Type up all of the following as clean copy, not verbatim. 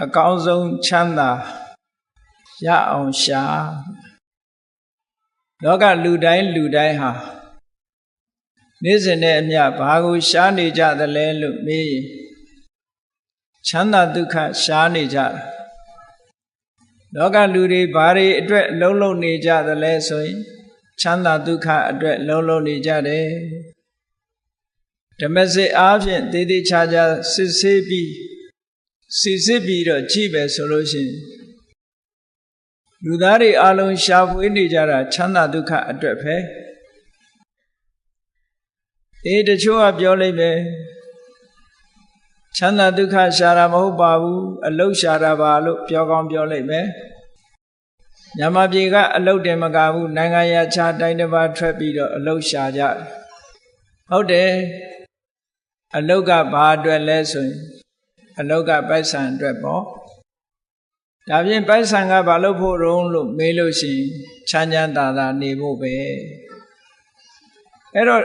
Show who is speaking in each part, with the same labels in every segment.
Speaker 1: အကောင်းဆုံးချမ်းသာရအောင်ရှာလောကလူတိုင်းဟာနေ့စဉ်နဲ့အမျှဘာကိုရှားနေကြသလဲလို့မေးရင်ချမ်းသာဒုက္ခရှားနေကြတာလောကလူတွေဘာတွေအတွက်အလုံးလုံးနေကြသလဲဆိုရင်ချမ်းသာဒုက္ခအတွက်လုံးလုံးနေကြတယ်ဓမ္မစစ်အားဖြင့်သေးသေးချာချာစစ်ဆေးပြီးစီစစ်ပြီးတော့ကြည့်ပဲဆိုလို့ရှိရင်လူသားတွေအလုံးရှာဖွေနေကြတာချမ်းသာဒုက္ခအတွက်ပဲတချို့ကပြောလိုက်ပဲချမ်းသာဒုက္ခရှာတာမဟုတ်ပါဘူးအလုတ်ရှာတာပါလို့ပြောကောင်းပြောလိုက်ပဲမြန်မာပြည်ကအလုတ်တင်မကဘူးနိုင်ငံရခြားတိုင်းတစ်ပါးထွက်ပြီးတော့အလုတ်ရှာကြဟုတ်တယ်အလုတ်ကဘာအတွက်လဲဆိုရင်အလုတ်ကပိုက်ဆံအတွက်ပေါ့ဒါဖြင့်ပိုက်ဆံကဘာလို့ဖို့ရုံးလို့မေးလို့ရှိရင်ချမ်းချမ်းသာသာနေဖို့ပဲအဲ့တော့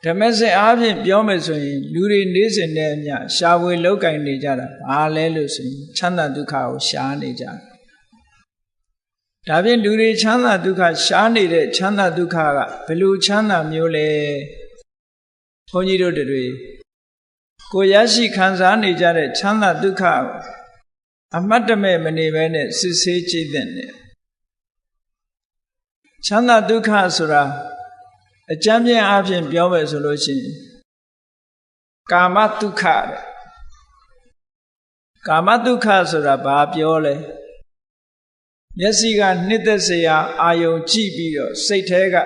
Speaker 1: ဓမ္မစစ်အားဖြင့်ပြောမယ်ဆိုရင်လူတွေနေ့စဉ်နဲ့အမျှရှားဝေလောက်ကင်နေကြတာဘာလဲလို့ဆိုရင်ချမ်းသာဒုက္ခကိုရှားနေကြဒါဖြင့်လူတွေချမ်းသာဒုက္ခရှားနေတဲ့ချမ်းသာဒုက္ခကဘယ်လိုချမ်းသာမျိုးလဲဘုန်းကြီးတို့တွေကိုရရှိခံစားနေကြတဲ့ချမ်းသာဒုက္ခကိုအမတ်တမဲ့မနေဘဲနဲ့စစ်ဆေးကြည့်တဲ့နဲ့ချမ်းသာဒုက္ခဆိုတာအကျမ်းပြင်းအားဖြင့်ပြောမယ်ဆိုလို့ရှိရင်ကာမဒုက္ခတဲ့ကာမဒုက္ခဆိုတာဘာပြောလဲမျက်စိကနှစ်သက်စရာအာယုံကြည့်ပြီးတော့စိတ်ထဲက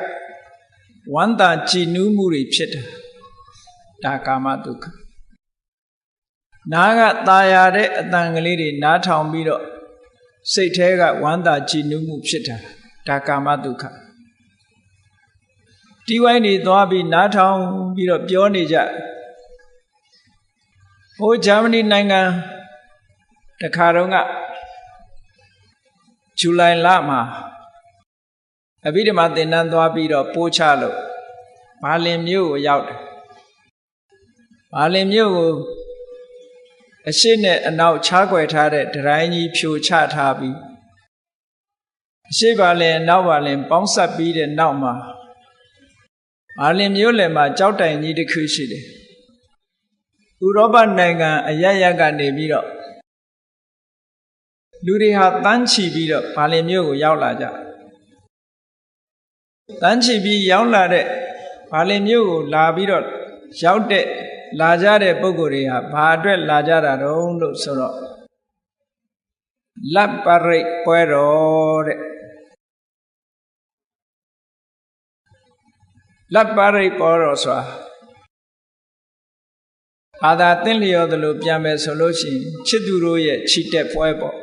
Speaker 1: ဝမ်းသာကြည်နူးမှုတွေဖြစ်တာဒါကာမဒုက္ခနားကตาရတဲ့အတန်ကလေးတွေနားထောင်ပြီးတော့စိတ်ထဲကဝမ်းသာကြည်နူးမှုဖြစ်တာဒါကာမဒုက္ခတီးဝိုင်းတွေသွားပြီးနားထောင်ပြီးတော့ပြောနေကြဟိုဂျာမနီနိုင်ငံတခါတော့ကဇူလိုင်လမှာအဘိဓမ္မာသင်တန်းသွားပြီးတော့ပို့ချလို့ဘာလင်မြို့ကိုရောက်တယ်ဘာလင်မြို့ကိုအရှိနဲ့အနောက်ခြားကွယ်ထားတဲ့ဒရိုင်းကြီးဖြိုချထားပြီးအရှိဘာလင်အနောက်ဘာလင်ပေါင်းစပ်ပြီးတဲ့နောက်မှာဘာလင်မြို့လယ်မှာကြောက်တိုင်ကြီးတစ်ခုရှိတယ်ဥရောပနိုင်ငံအရပ်ရပ်ကနေပြီးတော့လူတွေဟာတန်းချီပြီးတော့ဘာလင်မြို့ကိုရောက်လာကြတန်းချီပြီးရောက်လာတဲ့ဘာလင်မြို့ကိုလာပြီးတော့ရောက်တဲ့လာကြတဲ့ပုဂ္ဂိုလ်တွေဟာဘာအတွက်လာကြတာတုံးလို့ဆိုတော့လပ်ပရိတ်ပွဲတော်တဲ့လပ်ပရိတ်ပွဲတော်ဆိုတာဘာသာသင်လျော်သလိုပြန်မယ်ဆိုလို့ရှိရင်ချစ်သူတို့ရဲ့ချီတက်ပွဲပေါ့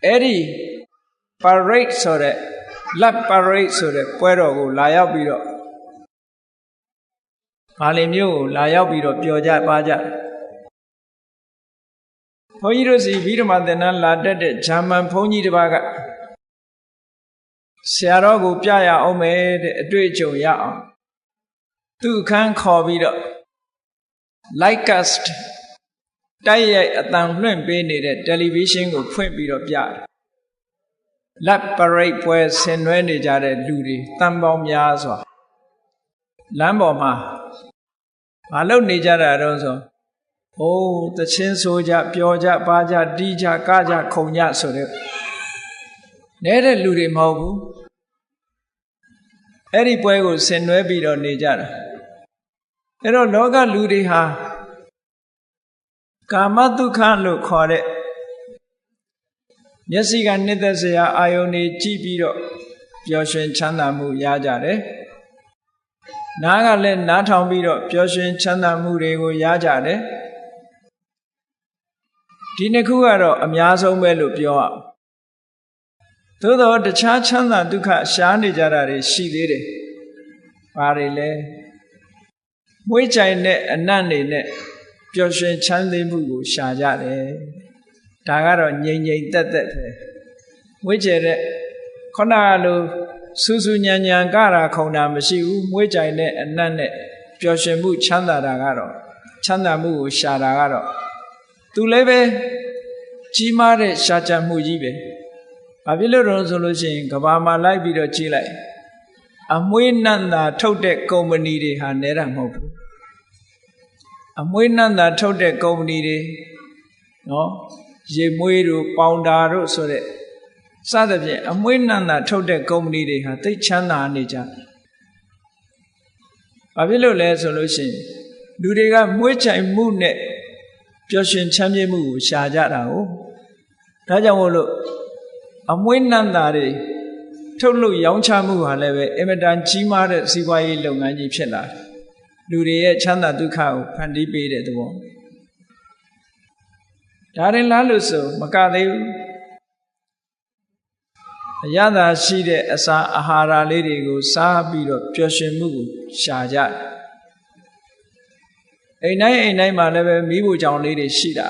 Speaker 1: အဲ့ဒီပရိတ်ဆိုတဲ့လပ်ပရိတ်ဆိုတဲ့ပွဲတော်ကိုလာရောက်ပြီးတော့ဘာလင်မြို့ကိုလာရောက်ပြီးတော့ပျော်ကြပါကြဘုန်းကြီးတို့စီဗိဓမာသင်္นานလာတက်တဲ့ဂျာမန်ဘုန်းကြီးတစ်ပါးကဆရာတော်ကိုပြရအောင်မယ်တဲ့အတွေ့အကြုံရအောင်သူ့အခန်းခေါ်ပြီးတော့ Lightcast တိုက်ရိုက်အသံလွှင့်ပေးနေတဲ့တယ်လီဗီရှင်းကိုဖွင့်ပြီးတော့ပြတယ်လက်ပရိတ်ပွဲဆင်နွှဲနေကြတဲ့လူတွေတန်ပေါင်းများစွာလမ်းပေါ်မှာမလုပ်နေကြတာတော့ဆိုအိုးတချင်းဆိုကြပျော်ကြပါကြတီးကြကကြခုန်ကြဆိုတဲ့နေတဲ့လူတွေမဟုတ်ဘူးအဲ့ဒီပွဲကိုဆင်နွှဲပြီးတော့နေကြတာအဲ့တော့လောကလူတွေဟာကာမဒုက္ခလို့ခေါ်တဲ့မျက်စိကနှစ်သက်စရာအာယုန်တွေကြည့်ပြီးတော့ပျော်ရွှင်ချမ်းသာမှုရကြတယ်နားကလည်းနားထောင်ပြီးတော့ပျော်ရွှင်ချမ်းသာမှုတွေကိုရကြတယ်ဒီနှစ်ခုကတော့အများဆုံးပဲလို့ပြောအောင်သို့တော့တခြားချမ်းသာဒုက္ခရှားနေကြတာတွေရှိသေးတယ်ဘာတွေလဲမွေးကြိုင်တဲ့အနတ်နေနဲ့ပျော်ရွှင်ချမ်းသာမှုကိုရှာကြတယ်ဒါကတော့ငြိမ်ငြိမ်သက်သက်ပဲမွေးကြတဲ့ခုနကလိုစူးစူးညံညံကတာခုံတာမရှိဘူးမွေးကြိုင်တဲ့အနတ်နဲ့ပျော်ရွှင်မှုချမ်းသာတာကတော့ချမ်းသာမှုကိုရှာတာကတော့ သူလည်းပဲကြီးမားတဲ့ရှားကြမှုကြီးပဲဘာဖြစ်လို့တော့ဆိုလို့ရှိရင်ကဘာမှာလိုက်ပြီးတော့ကြည့်လိုက်အမွှေးနံ့သာထုတ်တဲ့ကုမ္ပဏီတွေဟာနဲတာမဟုတ်ဘူးအမွှေးနံ့သာထုတ်တဲ့ကုမ္ပဏီတွေနော်ရေမွေးတို့ပေါင်တာတို့ဆိုတဲ့စသဖြင့်အမွှေးနံ့သာထုတ်တဲ့ကုမ္ပဏီတွေဟာသိချမ်းသာနေကြဘာဖြစ်လို့လဲဆိုလို့ရှိရင်လူတွေကမွေးချိုင်မှုနဲ့ပျော်ရွှင်ချမ်းမြေ့မှုကိုရှာကြတာကိုဒါကြောင့်မို့လို့အမွှေးနံ့သာတွေထုတ်လို့ရောင်းချမှုဟာလည်းပဲအင်မတန်ကြီးမားတဲ့စီးပွားရေးလုပ်ငန်းကြီးဖြစ်လာတယ်လူတွေရဲ့ချမ်းသာဒုက္ခကိုဖန်တီးပေးတဲ့သဘောဒါရင်လားလို့ဆိုမကသေးဘူးအရသာရှိတဲ့အစာအာဟာရလေးတွေကိုစားပြီးတော့ပျော်ရွှင်မှုကိုရှာကြတယ်အိမ်တိုင်းမှာလည်းပဲမိဖို့ကြောင့်လေးတွေရှိတာ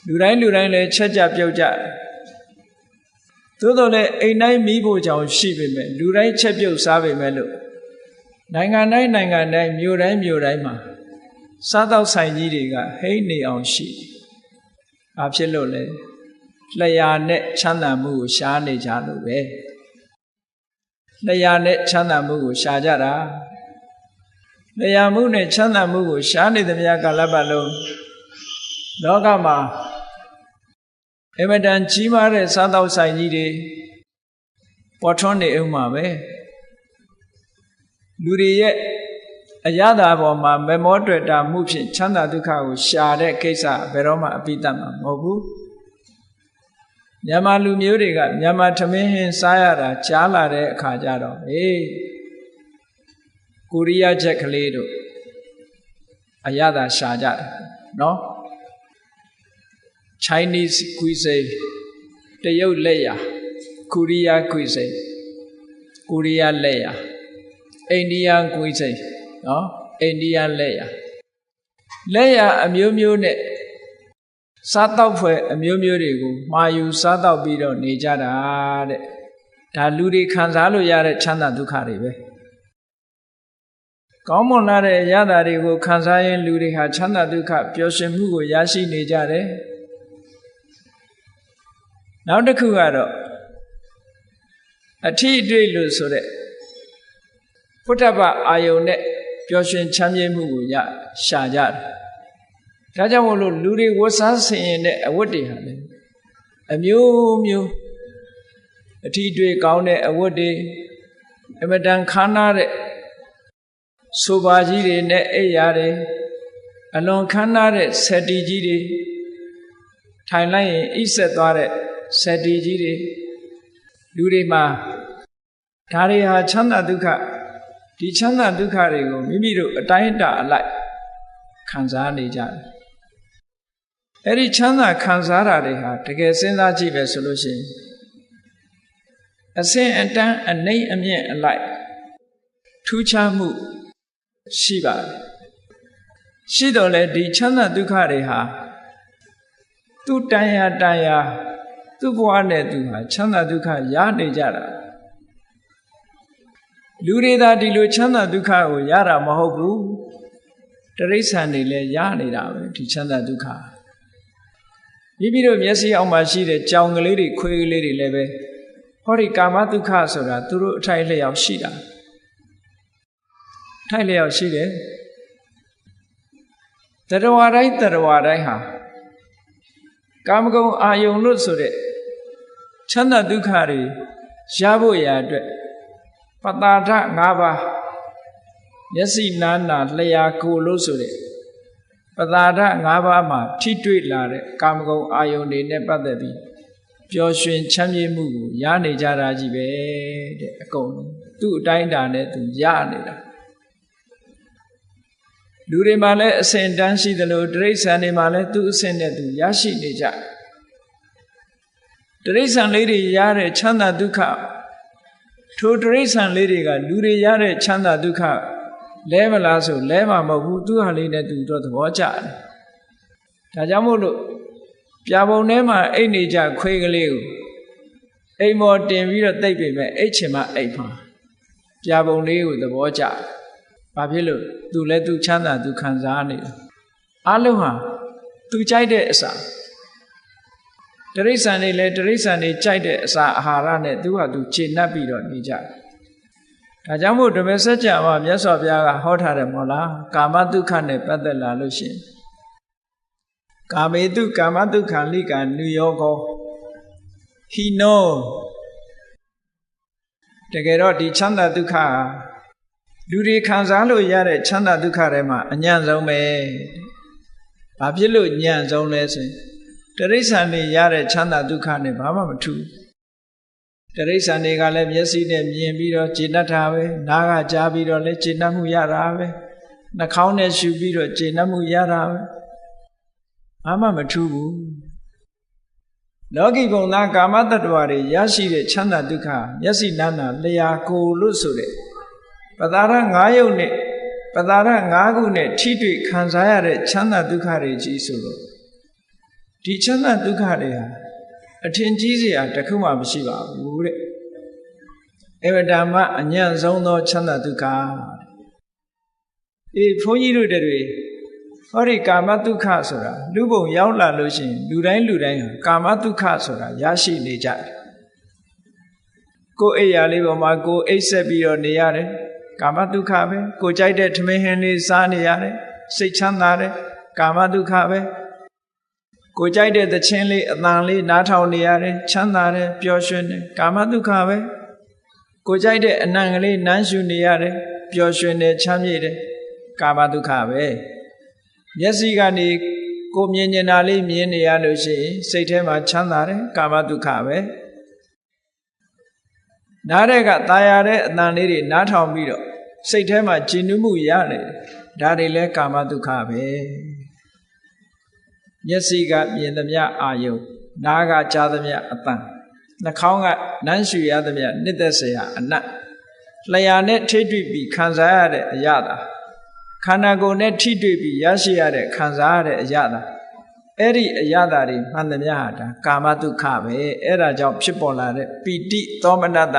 Speaker 1: လူတိုင်းလည်းချက်ကြပြုတ်ကြသို့တော်လည်းအိမ်တိုင်းမိဖို့ကြောင့်ရှိပေမဲ့လူတိုင်းချက်ပြုတ်စားပေမဲ့လို့နိုင်ငံတိုင်းမြို့တိုင်းမှာစားသောက်ဆိုင်ကြီးတွေကဟိမ့်နေအောင်ရှိဘာဖြစ်လို့လဲလျှာနဲ့ချမ်းသာမှုကိုရှားနေကြလို့ပဲလျှာနဲ့ချမ်းသာမှုကိုရှားကြတာလျှာမှုနဲ့ချမ်းသာမှုကိုရှားနေသမျှကာလပတ်လုံးလောကမှာအမတန်ကြီးမားတဲ့စားသောက်ဆိုင်ကြီးတွေပေါ်ထွန်းနေအောင်မှာပဲလူတွေရဲ့အရသာပေါ်မှာမမောတွေ့တာမှုဖြင့်ချမ်းသာဒုက္ခကိုရှာတဲ့ကိစ္စဘယ်တော့မှအပိတတ်မှာမဟုတ်ဘူးမြန်မာလူမျိုးတွေကမြန်မာထမင်းဟင်းစားရတာကြားလာတဲ့အခါကျတော့ကိုရီးယားချက်ကလေးတို့အရသာရှာကြတယ်နော် Chinese cuisine တရုတ်လက်ရာ Korea cuisine ကိုရီးယားလက်ရာ Indian cuisine နော် Indian လက်ရာအမျိုးမျိုးနဲ့စားတောက်ဖွယ်အမျိုးမျိုးတွေကိုမှာယူစားတောက်ပြီးတော့နေကြတာတဲ့ဒါလူတွေခံစားလို့ရတဲ့ချမ်းသာဒုက္ခတွေပဲကောင်းမွန်လာတဲ့ရတာတွေကိုခံစားရင်လူတွေဟာချမ်းသာဒုက္ခပျော်ရွှင်မှုကိုရရှိနေကြတယ်နောက်တစ်ခုကတော့အထီးအတွေ့လို့ဆိုတဲ့ဖုဒ္ဓဘာအာယုန်နဲ့ပျော်ရွှင်ချမ်းမြေ့မှုကိုရှာကြတယ်ဒါကြောင့်မို့လို့လူတွေဝတ်စားဆင်ရင်တဲ့အဝတ်တွေဟာလေအမျိုးမျိုးအထီးတွေကောင်းတဲ့အဝတ်တွေအမတန်ခမ်းနားတဲ့ဆိုပါကြီးတွေနဲ့အိပ်ရာတွေအလွန်ခမ်းနားတဲ့ဆက်တီကြီးတွေထိုင်လိုက်ရင်အိပ်ဆက်သွားတဲ့ဆက်တီကြီးတွေလူတွေမှာဒါတွေဟာချမ်းသာဒုက္ခဒီချမ်းသာဒုက္ခတွေကိုမိမိတို့အတိုင်းအတာအလိုက်ခံစားနေကြတယ်အဲ့ဒီချမ်းသာခံစားတာတွေဟာတကယ်စဉ်းစားကြည့်ပဲဆိုလို့ရှိရင်အစင်အတန်းအနှိမ့်အမြင့်အလိုက်ထူးခြားမှုရှိပါတယ်ရှိတော့လေဒီချမ်းသာဒုက္ခတွေဟာသူ့တန်ရာသူ့ဘဝနဲ့သူဟာချမ်းသာဒုက္ခရနေကြတာလူတွေသာဒီလိုချမ်းသာဒုက္ခကိုရတာမဟုတ်ဘူးတိရစ္ဆာန်တွေလည်းရနေတာပဲဒီချမ်းသာဒုက္ခမိမိတို့မျက်စိအောက်မှာရှိတဲ့ကြောင်ကလေးတွေခွေးကလေးတွေလည်းပဲဟောဒီကာမဒုက္ခဆိုတာသူတို့အထိုက်လျောက်ရှိတာထိုက်လျောက်ရှိတယ်တရဝတိုင်းဟာကာမဂုဏ်အာယုန်လို့ဆိုတဲ့ချမ်းသာဒုက္ခတွေရဖို့ရာအတွက်ပတာထ၅ပါးမျက်စိနားနာလျှာကိုယ်လို့ဆိုတဲ့ပတာထ၅ပါးမှာထိတွေ့လာတဲ့ကာမဂုဏ်အာယုန်တွေနဲ့ပတ်သက်ပြီးပျော်ရွှင်ချမ်းမြေ့မှုကိုရနေကြတာကြီးပဲတဲ့အကုန်သူ့အတိုင်းအတာနဲ့သူရနေတာလူတွေမှာလည်းအစဉ်တန်းရှိသလိုတိရစ္ဆာန်တွေမှာလည်းသူ့အစဉ်နဲ့သူရရှိနေကြတိရစ္ဆာန်လေးတွေရတဲ့ချမ်းသာဒုက္ခထိုတိရစ္ဆာန်လေးတွေကလူတွေရတဲ့ချမ်းသာဒုက္ခလဲမလားဆိုလဲမှာမဟုတ်ဘူးသူဟာလေးနဲ့သူတော့သဘောကျတယ်ဒါကြောင့်မို့လို့ပြာပုံထဲမှာအိတ်နေကြခွေးကလေးကိုအိမ်မော်တင်ပြီးတော့တိတ်ပေမဲ့အိတ်ချင်မှအိတ်မှာပြာပုံလေးကိုသဘောကျဘာဖြစ်လို့သူလည်းသူချမ်းသာသူခံစားနေတာအလုံးဟာ သူကြိုက်တဲ့အစာတိရစ္ဆာန်တွေလည်းတိရစ္ဆာန်တွေကြိုက်တဲ့အစာအာဟာရနဲ့သူကသူခြေနှပ်ပြီးတော့နေကြတယ်ဒါကြောင့်မို့ဓမ္မစကြာမှာမြတ်စွာဘုရားကဟောထားတယ်မို့လားကာမဒုက္ခနဲ့ပတ်သက်လာလို့ရှိရင်ကာမေတုကာမဒုက္ခလိကာနုယောကောဟိနောတကယ်တော့ဒီချမ်းသာဒုက္ခလူတွေခံစားလို့ရတဲ့ချမ်းသာဒုက္ခတွေမှာအညံ့ဆုံးပဲဘာဖြစ်လို့ညံ့ဆုံးလဲဆိုရင်တိရစ္ဆာန်တွေရတဲ့ချမ်းသာဒုက္ခနဲ့ဘာမှမထူးတိရစ္ဆာန်တွေကလည်းမျက်စိနဲ့မြင်ပြီးတော့ကျေနပ်တာပဲနားကကြားပြီးတော့လည်းကျေနပ်မှုရတာပဲနှာခေါင်းနဲ့ရှုပြီးတော့ကျေနပ်မှုရတာပဲဘာမှမထူးဘူးလောကီဘုံသားကာမတ္တဝါတွေရရှိတဲ့ချမ်းသာဒုက္ခမျက်စိနားနာလျာကိုယ်လို့ဆိုတဲ့ပတာရ၅ယုတ်နဲ့ပတာရ၅ခုနဲ့ထိတွေ့ခံစားရတဲ့ချမ်းသာဒုက္ခတွေကြီးဆိုလို့ဒီချမ်းသာဒုက္ခတွေဟာအထင်ကြီးစရာတစ်ခုမှမရှိပါဘူးတဲ့အဝတ္တမအညံ့ဆုံးသောချမ်းသာဒုက္ခဘုန်းကြီးတို့တွေဟောဒီကာမဒုက္ခဆိုတာလူဘုံရောက်လာလို့ရှိရင်လူတိုင်းဟာကာမဒုက္ခဆိုတာရရှိနေကြတယ်ကိုယ်အိယာလေးပေါ်မှာကိုယ်အိပ်ဆက်ပြီးတော့နေရတယ်ကာမဒုက္ခပဲကိုကြိုက်တဲ့ထမင်းဟင်းလေးစားနေရတယ်စိတ်ချမ်းသာတယ်ကာမဒုက္ခပဲကိုကြိုက်တဲ့သချင်းလေးအတန်လေးနားထောင်နေရတယ်ချမ်းသာတယ်ပျော်ရွှင်တယ်ကာမဒုက္ခပဲကိုကြိုက်တဲ့အနံ့ကလေးနမ်းရှူနေရတယ်ပျော်ရွှင်တယ်ချမ်းမြေ့တယ်ကာမဒုက္ခပဲမျက်စိကနေကိုမြင်နေတာလေးမြင်နေရလို့ရှိရင်စိတ်ထဲမှာချမ်းသာတယ်ကာမဒုက္ခပဲနားတဲ့ကตายရတဲ့အတန်လေးတွေနားထောင်ပြီးတော့စိတ်ထဲမှာကြည်နူးမှုရတယ်ဒါတွေလည်းကာမဒုက္ခပဲမျက်စိကမြင်သမျှအာယုံနားကကြားသမျှအတန်နှာခေါင်းကနမ်းရှူရသမျှနှစ်သက်စရာအနတ်လျှာနဲ့ထိတွေ့ပြီးခံစားရတဲ့အရာသာခန္ဓာကိုယ်နဲ့ထိတွေ့ပြီးရရှိရတဲ့ခံစားရတဲ့အရာသာအဲ့ဒီအရာသာတွေမှန်သမျှဟာဒါကာမဒုက္ခပဲအဲ့ဒါကြောင့်ဖြစ်ပေါ်လာတဲ့ပီတိသောမနတ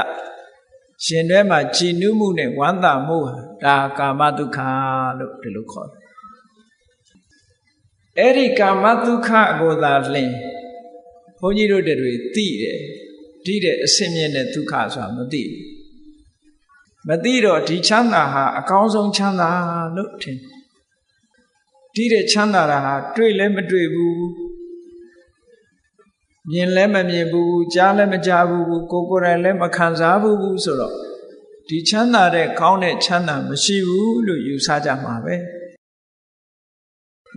Speaker 1: ရှင်ထဲမှာကြည်နူးမှုနဲ့ဝမ်းသာမှုဟာဒါကာမဒုက္ခလို့ဒီလိုခေါ်တယ်အဲ့ဒီကာမဒုက္ခကိုသာလျှင်ဘုန်းကြီးတို့တွေသိတယ်ဒီတဲ့အစင်မြင့်တဲ့ဒုက္ခဆိုတာမသိဘူးမသိတော့ဒီချမ်းသာဟာအကောင်းဆုံးချမ်းသာလို့ထင်ဒီတဲ့ချမ်းသာတာဟာတွေ့လည်းမတွေ့ဘူးမြင်လည်းမမြင်ဘူးကြားလည်းမကြားဘူးကိုယ်တိုင်လည်းမခံစားဘူးဆိုတော့ဒီချမ်းသာတဲ့ကောင်းတဲ့ချမ်းသာမရှိဘူးလို့ယူဆကြမှာပဲ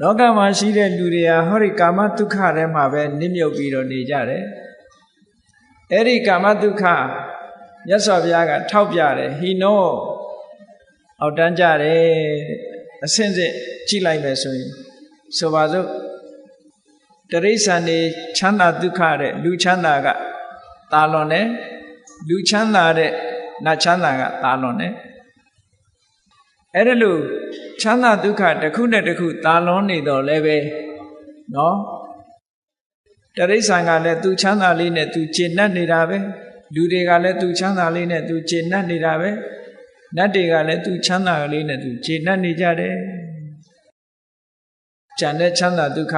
Speaker 1: လောကမှာရှိတဲ့လူတွေဟာဟောဒီကာမဒုက္ခထဲမှာပဲနစ်မြုပ်ပြီးတော့နေကြတယ်အဲ့ဒီကာမဒုက္ခမြတ်စွာဘုရားကထောက်ပြတယ်ဟိနောအောက်တန်းကြတယ်အစင်းစစ်ကြည့်လိုက်မယ်ဆိုရင်ဆိုပါစို့တရိစ္ဆာန်နေချမ်းသာဒုက္ခတဲ့လူချမ်းသာကတာလွန်တယ်လူချမ်းသာတဲ့နတ်ချမ်းသာကတာလွန်တယ်အဲ့ဒါလို့ချမ်းသာဒုက္ခတစ်ခုနဲ့တစ်ခုတာလွန်နေတော့လည်းပဲနော်တရိစ္ဆာန်ကလည်းသူချမ်းသာလေးနဲ့သူကျေနပ်နေတာပဲလူတွေကလည်းသူချမ်းသာလေးနဲ့သူကျေနပ်နေတာပဲနတ်တွေကလည်းသူချမ်းသာလေးနဲ့သူကျေနပ်နေကြတယ်ဉာဏ်နဲ့ချမ်းသာဒုက္ခ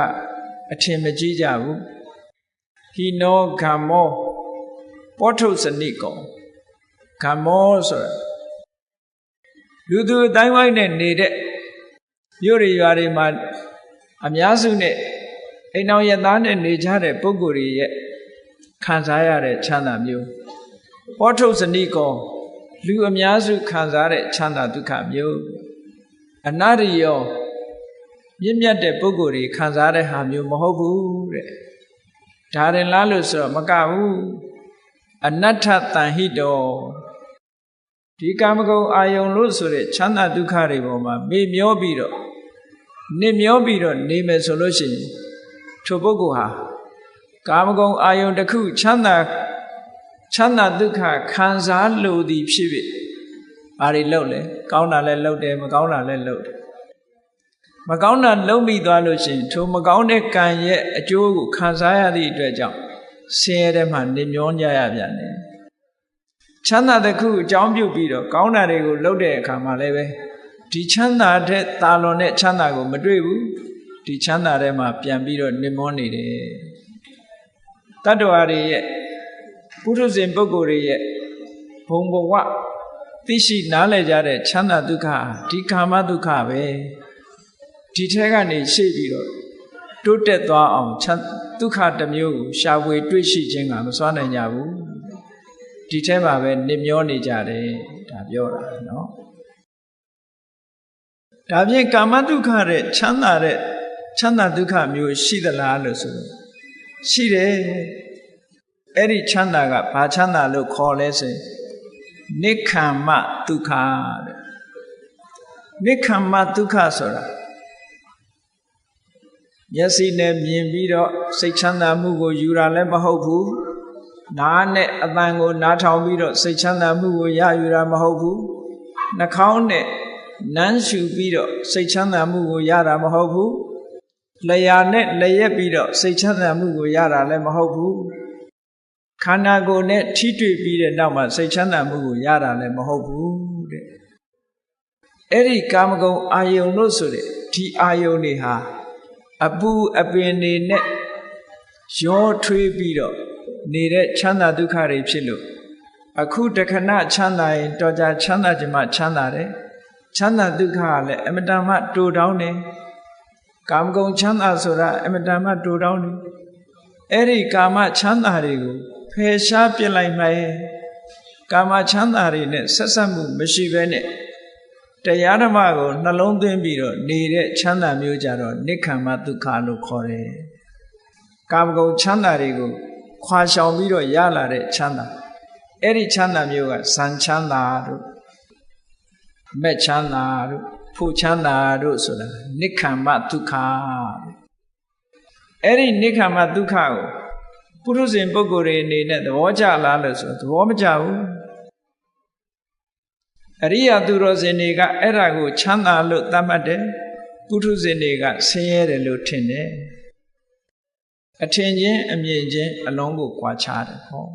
Speaker 1: အထင်မကြီးကြဘူးဟိနောဂမ္မောပောထုစနိကောဂမ္မောဆိုတာလူသူအတိုင်းဝိုင်းနဲ့နေတဲ့မြို့တွေရွာတွေမှာအများစုနဲ့အိမ်တော်ရသားနဲ့နေကြတဲ့ပုဂ္ဂိုလ်တွေရဲ့ခံစားရတဲ့ချမ်းသာမျိုးပောထုစနိကောလူအများစုခံစားတဲ့ချမ်းသာဒုက္ခမျိုးအနတ္တိယောမြင့်မြတ်တဲ့ပုဂ္ဂိုလ်တွေခံစားတဲ့ဟာမျိုးမဟုတ်ဘူးတဲ့ဒါရင်လားလို့ဆိုတော့မကဘူးအနတ္ထတန်ဟိတောဒီကာမဂုဏ်အာယုံလို့ဆိုတဲ့ချမ်းသာဒုက္ခတွေပေါ်မှာမေ့မျောပြီးတော့နေမယ်ဆိုလို့ရှိရင်ထိုပုဂ္ဂိုလ်ဟာကာမဂုဏ်အာယုံတစ်ခုချမ်းသာဒုက္ခခံစားလို့သည်ဖြစ်ဖြစ်ဘာတွေလုပ်လဲကောင်းတာလည်းလုပ်တယ်မကောင်းတာလည်းလုပ်တယ်မကောင်းတာလုပ်မိသွားလို့ရှိရင်ထိုမကောင်းတဲ့ကံရဲ့အကျိုးကိုခံစားရသည့်အတွက်ကြောင့်ဆင်းရဲတဲ့မှာနေမျောကြရပြန်တယ်ချမ်းသာတစ်ခုအကြောင်းပြုပြီးတော့ကောင်းတာတွေကိုလုပ်တဲ့အခါမှာလည်းပဲဒီချမ်းသာတဲ့တာလွန်တဲ့ချမ်းသာကိုမတွေ့ဘူး ဒီချမ်းသာထဲမှာပြန်ပြီးတော့နေမောနေတယ်တတ္တဝါတွေရဲ့ပုထုဇဉ်ပုဂ္ဂိုလ်တွေရဲ့ဘုံဘဝသိရှိနားလည်ကြတဲ့ချမ်းသာဒုက္ခဒီကာမဒုက္ခပဲဒီထဲကနေရှေ့ပြီးတော့တိုးတက်သွားအောင်ဒုက္ခတစ်မျိုးကိုရှာဖွေတွေ့ရှိခြင်းကမစွမ်းနိုင်ကြဘူးဒီထဲမှာပဲနေမျောနေကြတယ်ဒါပြောတာနော်ဒါဖြင့်ကာမဒုက္ခတဲ့ချမ်းသာဒုက္ခမျိုးရှိသလားလို့ဆိုတော့ရှိတယ်အဲ့ဒီချမ်းသာကဘာချမ်းသာလို့ခေါ်လဲဆိုရင်နိက္ခမ္မဒုက္ခတဲ့နိက္ခမ္မဒုက္ခဆိုတာမျက်စိနဲ့မြင်ပြီးတော့စိတ်ချမ်းသာမှုကိုယူတာလည်းမဟုတ်ဘူးနားနဲ့အသံကိုနားထောင်ပြီးတော့စိတ်ချမ်းသာမှုကိုရယူတာမဟုတ်ဘူးနှာခေါင်းနဲ့နမ်းရှူပြီးတော့စိတ်ချမ်းသာမှုကိုရတာမဟုတ်ဘူးလျှာနဲ့လျက်ပြီးတော့စိတ်ချမ်းသာမှုကိုရတာလည်းမဟုတ်ဘူးခန္ဓာကိုယ်နဲ့ထိတွေ့ပြီးတဲ့နောက်မှာစိတ်ချမ်းသာမှုကိုရတာလည်းမဟုတ်ဘူးတဲ့အဲ့ဒီကာမဂုဏ်အာယုန်လို့ဆိုတဲ့ဒီအာယုန်တွေဟာအပူအပင်တွေနဲ့ရောထွေးပြီးတော့နေတဲ့ချမ်းသာဒုက္ခတွေဖြစ်လို့အခုတခဏချမ်းသာရင်တော်ကြချမ်းသာခြင်းမှချမ်းသာတယ်ချမ်းသာဒုက္ခကလည်းအမတန်မှတူတောင်းတယ်ကာမဂုဏ်ချမ်းသာဆိုတာအမတန်မှတူတောင်းတယ်အဲ့ဒီကာမချမ်းသာတွေကိုဖယ်ရှားပြစ်လိုက်မှကာမချမ်းသာတွေနဲ့ဆက်ဆက်မှုမရှိဘဲနဲ့တရားဓမ္မကိုနှလုံးသွင်းပြီးတော့နေတဲ့ချမ်းသာမျိုးကြတော့နိက္ခမ္မဒုက္ခလို့ခေါ်တယ်ကာမဂုဏ်ချမ်းသာတွေကိုခွာရှောင်ပြီးတော့ရလာတဲ့ချမ်းသာအဲ့ဒီချမ်းသာမျိုးကဇန်ချမ်းသာတို့မဲ့ချမ်းသာတို့ဖို့ချမ်းသာတို့ဆိုတာနိက္ခမ္မဒုက္ခအဲ့ဒီနိက္ခမ္မဒုက္ခကိုပုထုဇဉ်ပုဂ္ဂိုလ်တွေအနေနဲ့သဘောကျလားလို့ဆိုသဘောမကျဘူးအရိယသူတော်စင်တွေကအဲ့ဒါကိုချမ်းသာလို့သတ်မှတ်တယ်ပုထုဇဉ်တွေကဆင်းရဲတယ်လို့ထင်တယ်အထင်ချင်းအမြင်ချင်းအလုံးကိုကွာခြားတယ်ဟော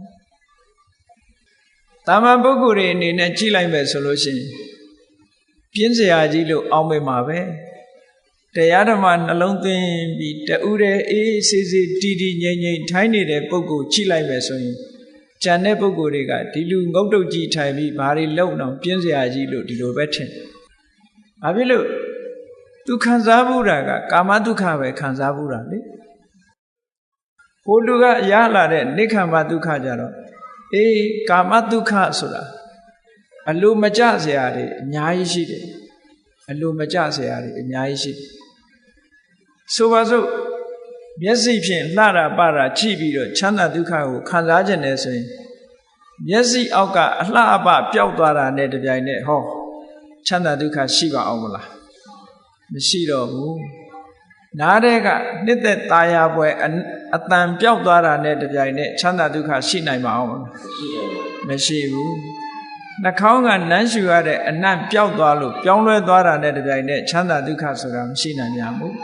Speaker 1: တာမန်ပုဂ္ဂိုလ်တွေအနေနဲ့ကြည့်လိုက်မယ်ဆိုလို့ရှိရင်ပြင်းစရာကြီးလို့အောင်းမိမှာပဲတရားဓမ္မနှလုံးသွင်းပြီးတူတဲ့အေးဆေးဆေးတီတီငြိမ်ငြိမ်ထိုင်းနေတဲ့ပုဂ္ဂိုလ်ကြည့်လိုက်မယ်ဆိုရင်ကြံတဲ့ပုဂ္ဂိုလ်တွေကဒီလူငုတ်တုတ်ကြီးထိုင်ပြီးဘာတွေလုံတော့ပြင်းစရာကြီးလို့ဒီလိုပဲထင်။ဘာဖြစ်လို့သူခံစားမှုတာကကာမဒုက္ခပဲခံစားမှုတာလေ။ဟိုလူကရလာတဲ့နိက္ခမ္မဒုက္ခကြတော့အေးကာမဒုက္ခဆိုတာအလိုမကျစရာတွေအများကြီးရှိတယ်။အလိုမကျစရာတွေအများကြီးရှိတယ်။ဆိုပါစို့မျက်စိဖြင့်လှတာပတာကြည့်ပြီးတော့ချမ်းသာဒုက္ခကိုခံစားခြင်းနဲ့ဆိုရင်မျက်စိအောက်ကအလှအပပျောက်သွားတာနဲ့တပြိုင်နက်ဟောချမ်းသာဒုက္ခရှိပါအောင်မလားမရှိတော့ဘူးနားတဲ့ကနှစ်သက်ตาရပွဲအတန်ပျောက်သွားတာနဲ့တပြိုင်နက်ချမ်းသာဒုက္ခရှိနိုင်ပါအောင်မလားမရှိဘူးနှာခေါင်းကနမ်းရှူရတဲ့အနံ့ပျောက်သွားလို့ပြောင်းလဲသွားတာနဲ့တပြိုင်နက်ချမ်းသာဒုက္ခဆိုတာမရှိနိုင်ကြဘူး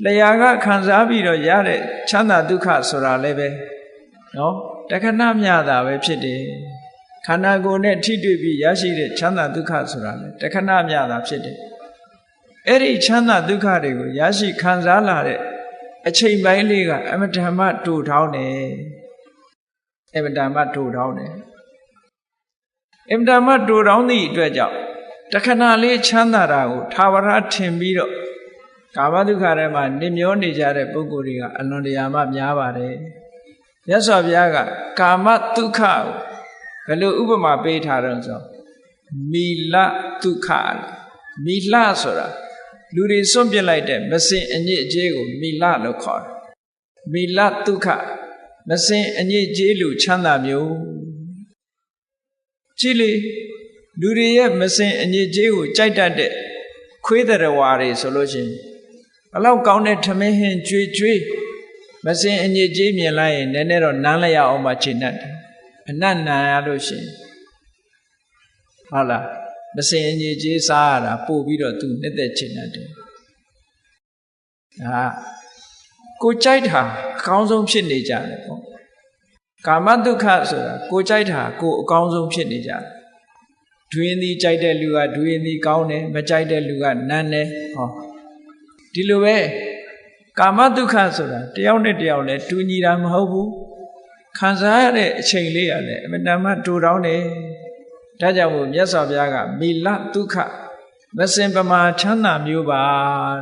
Speaker 1: လျှာကခံစားပြီးတော့ရတဲ့ချမ်းသာဒုက္ခဆိုတာလည်းပဲနော်တခဏမျှတာပဲဖြစ်တယ်ခန္ဓာကိုယ်နဲ့ထိတွေ့ပြီးရရှိတဲ့ချမ်းသာဒုက္ခဆိုတာလည်းတခဏမျှတာဖြစ်တယ်အဲ့ဒီချမ်းသာဒုက္ခတွေကိုရရှိခံစားလာတဲ့အချိန်ပိုင်းလေးကအမတ္တမတူထောင်းတယ်အမတ္တမတူထောင်းတယ်အမတ္တမတူထောင်းသည့်အတွက်ကြောင့်တခဏလေးချမ်းသာတာကိုသာဝရထင်ပြီးတော့ကာမဒုက္ခထဲမှာနေမျောနေကြတဲ့ပုဂ္ဂိုလ်တွေကအလွန်တရာမှများပါတယ်မြတ်စွာဘုရားကကာမဒုက္ခကိုဘယ်လိုဥပမာပေးထားတော့ဆိုမီလဒုက္ခမီလဆိုတာလူတွေစွန့်ပစ်လိုက်တဲ့မစင်အညစ်အကြေးကိုမီလလို့ခေါ်တယ်မီလဒုက္ခမစင်အညစ်အကြေးလူချမ်းသာမျိုးကြည့်လေလူတွေရဲ့မစင်အညစ်အကြေးကိုကြိုက်တတ်တဲ့ခွေးတရဝါတွေဆိုလို့ရှိရင်ဘလောက်ကောင်းတဲ့ထမင်းဟင်းကြွေကြွေမစင်အညစ်အကြေးမြင်လိုက်ရင်နည်းနည်းတော့နမ်းလိုက်ရအောင်မှချိန်တတ်တယ်အနတ်နမ်းရလို့ရှိရင်ဟုတ်လားမစင်အညစ်အကြေးစားရတာပို့ပြီးတော့သူနှစ်သက်ချိန်တတ်တယ်ဒါကိုကြိုက်တာအကောင်းဆုံးဖြစ်နေကြတယ်ပေါ့ကာမဒုက္ခဆိုတာကိုကြိုက်တာကိုအကောင်းဆုံးဖြစ်နေကြတယ်ဒွင်းသည်ကြိုက်တဲ့လူကဒွင်းသည်ကောင်းတယ်မကြိုက်တဲ့လူကနမ်းတယ်ဟော ဒီလိုပဲကာမဒုက္ခဆိုတာတယောက်နဲ့တယောက်လည်းတူညီတာမဟုတ်ဘူးခံစားရတဲ့အချိန်လေးရလည်းအမှန်တမ်းတူတောင်းတယ်ဒါကြောင့်မို့မြတ်စွာဘုရားကမီလဒုက္ခမစင်ပမာချမ်းသာမျိုးပါ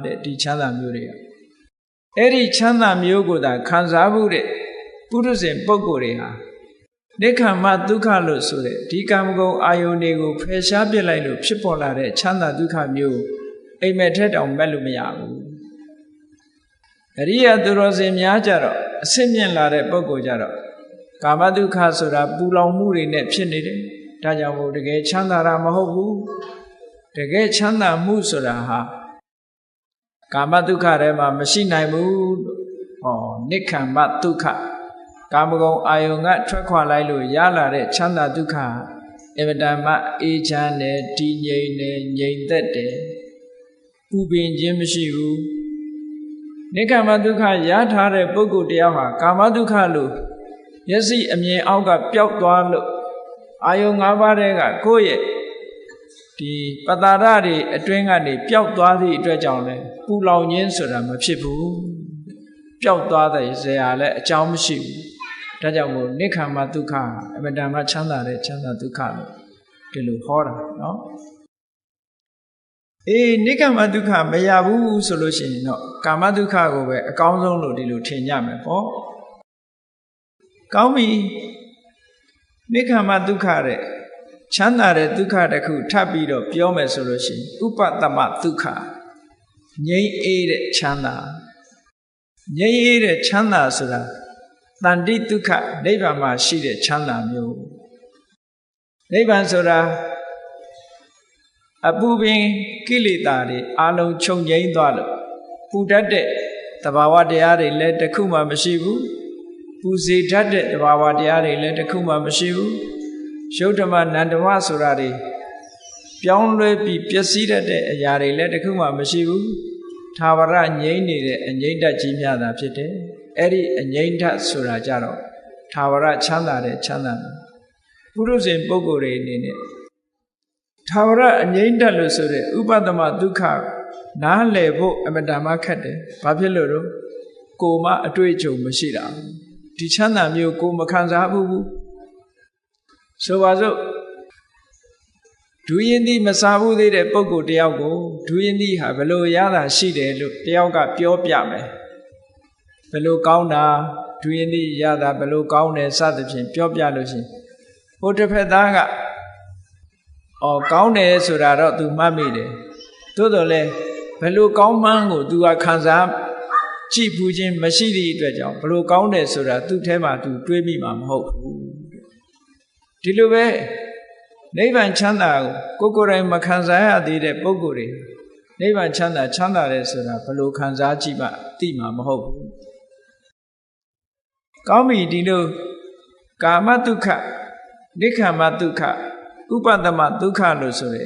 Speaker 1: တဲ့ဒီချမ်းသာမျိုးတွေကအဲ့ဒီချမ်းသာမျိုးကိုသာခံစားမှုတဲ့ပုရုဇဉ်ပုဂ္ဂိုလ်တွေဟာနိခမ္မဒုက္ခလို့ဆိုတဲ့ဒီကာမဂုဏ်အာယုန်တွေကိုဖယ်ရှားပစ်လိုက်လို့ဖြစ်ပေါ်လာတဲ့ချမ်းသာဒုက္ခမျိုးအိမ်မက်ထက်တောင်မဲ့လို့မရဘူးအရိယသူတော်စင်များကြတော့အစစ်မြင့်လာတဲ့ပုဂ္ဂိုလ်ကြတော့ကာမဒုက္ခဆိုတာပူလောင်မှုတွေနဲ့ဖြစ်နေတယ်ဒါကြောင့်မို့တကယ်ချမ်းသာတာမဟုတ်ဘူးတကယ်ချမ်းသာမှုဆိုတာဟာကာမဒုက္ခထဲမှာမရှိနိုင်ဘူးဟောနိခမ္မဒုက္ခကာမဂုဏ်အာယုန်ကထွက်ခွာလိုက်လို့ရလာတဲ့ချမ်းသာဒုက္ခအမတန်မှအေးချမ်းတယ်တည်ငြိမ်တယ်ငြိမ်သက်တယ်ပူပင်ခြင်းမရှိဘူးနိခမ္မဒုက္ခရထားတဲ့ပုဂ္ဂိုလ်တရားဟာကာမဒုက္ခလို့မျက်စိအမြင်အောက်ကပျောက်သွားလို့အာယုန်၅ပါးတည်းကကိုယ့်ရဲ့ဒီပတာရတွေအတွင်းကနေပျောက်သွားသည့်အတွက်ကြောင့်လဲပူလောင်ခြင်းဆိုတာမဖြစ်ဘူးပျောက်သွားတဲ့ဇရာလည်းအကြောင်းမရှိဘူးဒါကြောင့်မို့နိခမ္မဒုက္ခအမတန်မှချမ်းသာတဲ့ချမ်းသာဒုက္ခလို့ဒီလိုဟောတာနော်နိခမ္မဒုက္ခမရဘူးဆိုလို့ရှိရင်တော့ကာမဒုက္ခကိုပဲအကောင်းဆုံးလို့ဒီလိုထင်ကြမယ်ပေါ့ကောင်းပြီနိခမ္မဒုက္ခတဲ့ချမ်းသာတဲ့ဒုက္ခတစ်ခုထပ်ပြီးတော့ပြောမယ်ဆိုလို့ရှိရင်ဥပတ္တမဒုက္ခငြိမ်းအေးတဲ့ချမ်းသာငြိမ်းအေးတဲ့ချမ်းသာဆိုတာတဏ္ဍိဒုက္ခနိဗ္ဗာန်မှာရှိတဲ့ချမ်းသာမျိုးနိဗ္ဗာန်ဆိုတာအပူပင်ကိလေသာတွေအလုံးချုပ်ငြိမ်းသွားလို့ပူတတ်တဲ့သဘာဝတရားတွေလည်းတစ်ခုမှမရှိဘူးပူစေတတ်တဲ့သဘာဝတရားတွေလည်းတစ်ခုမှမရှိဘူးယုတ်ဓမ္မနန္ဓမဆိုတာတွေပြောင်းလဲပြီးပျက်စီးတတ်တဲ့အရာတွေလည်းတစ်ခုမှမရှိဘူးသာဝရငြိမ်းနေတဲ့အငြိမ့်တကြီးများတာဖြစ်တယ်အဲ့ဒီအငြိမ့်တဆိုတာကြတော့သာဝရချမ်းသာတဲ့ချမ်းသာတယ်ပုရုဇဉ်ပုဂ္ဂိုလ်တွေအနေနဲ့သာဝရအငြိမ့်တလို့ဆိုတဲ့ဥပဒမဒုက္ခနားလည်ဖို့အမတန်မှခက်တယ်ဘာဖြစ်လို့တော့ကိုယ်မှအတွေ့အကြုံမရှိတာဒီချမ်းသာမျိုးကိုမခံစားဘူးဆိုပါစို့ဒူရင်သည်မစားဘူးသေးတဲ့ပုဂ္ဂိုလ်တယောက်ကိုဒူရင်သည်ဟာဘလို့ရတာရှိတယ်လို့တယောက်ကပြောပြမယ်ဘလို့ကောင်းတာဒူရင်သည်ရတာဘလို့ကောင်းတယ်စသဖြင့်ပြောပြလို့ရှိရင်ဟိုတစ်ဖက်သားကကောင်းတယ်ဆိုတာတော့ तू မှတ်မိတယ်သို့တော်လည်းဘလို့ကောင်းမှန်းကို तू ကခံစားကြည့်ဘူးခြင်းမရှိသည့်အတွက်ကြောင့်ဘလို့ကောင်းတယ်ဆိုတာသူ့ထဲမှာ तू တွေးမိမှာမဟုတ်ဘူးဒီလိုပဲနိဗ္ဗာန်ချမ်းသာကိုကိုယ်တိုင်မခံစားရသေးတဲ့ပုဂ္ဂိုလ်တွေနိဗ္ဗာန်ချမ်းသာတယ်ဆိုတာဘလို့ခံစားကြည့်မှသိမှာမဟုတ်ဘူးကောင်းပြီဒီလိုကာမဒုက္ခနိခမ္မဒုက္ခဥပတ္တမဒုက္ခလို့ဆိုရဲ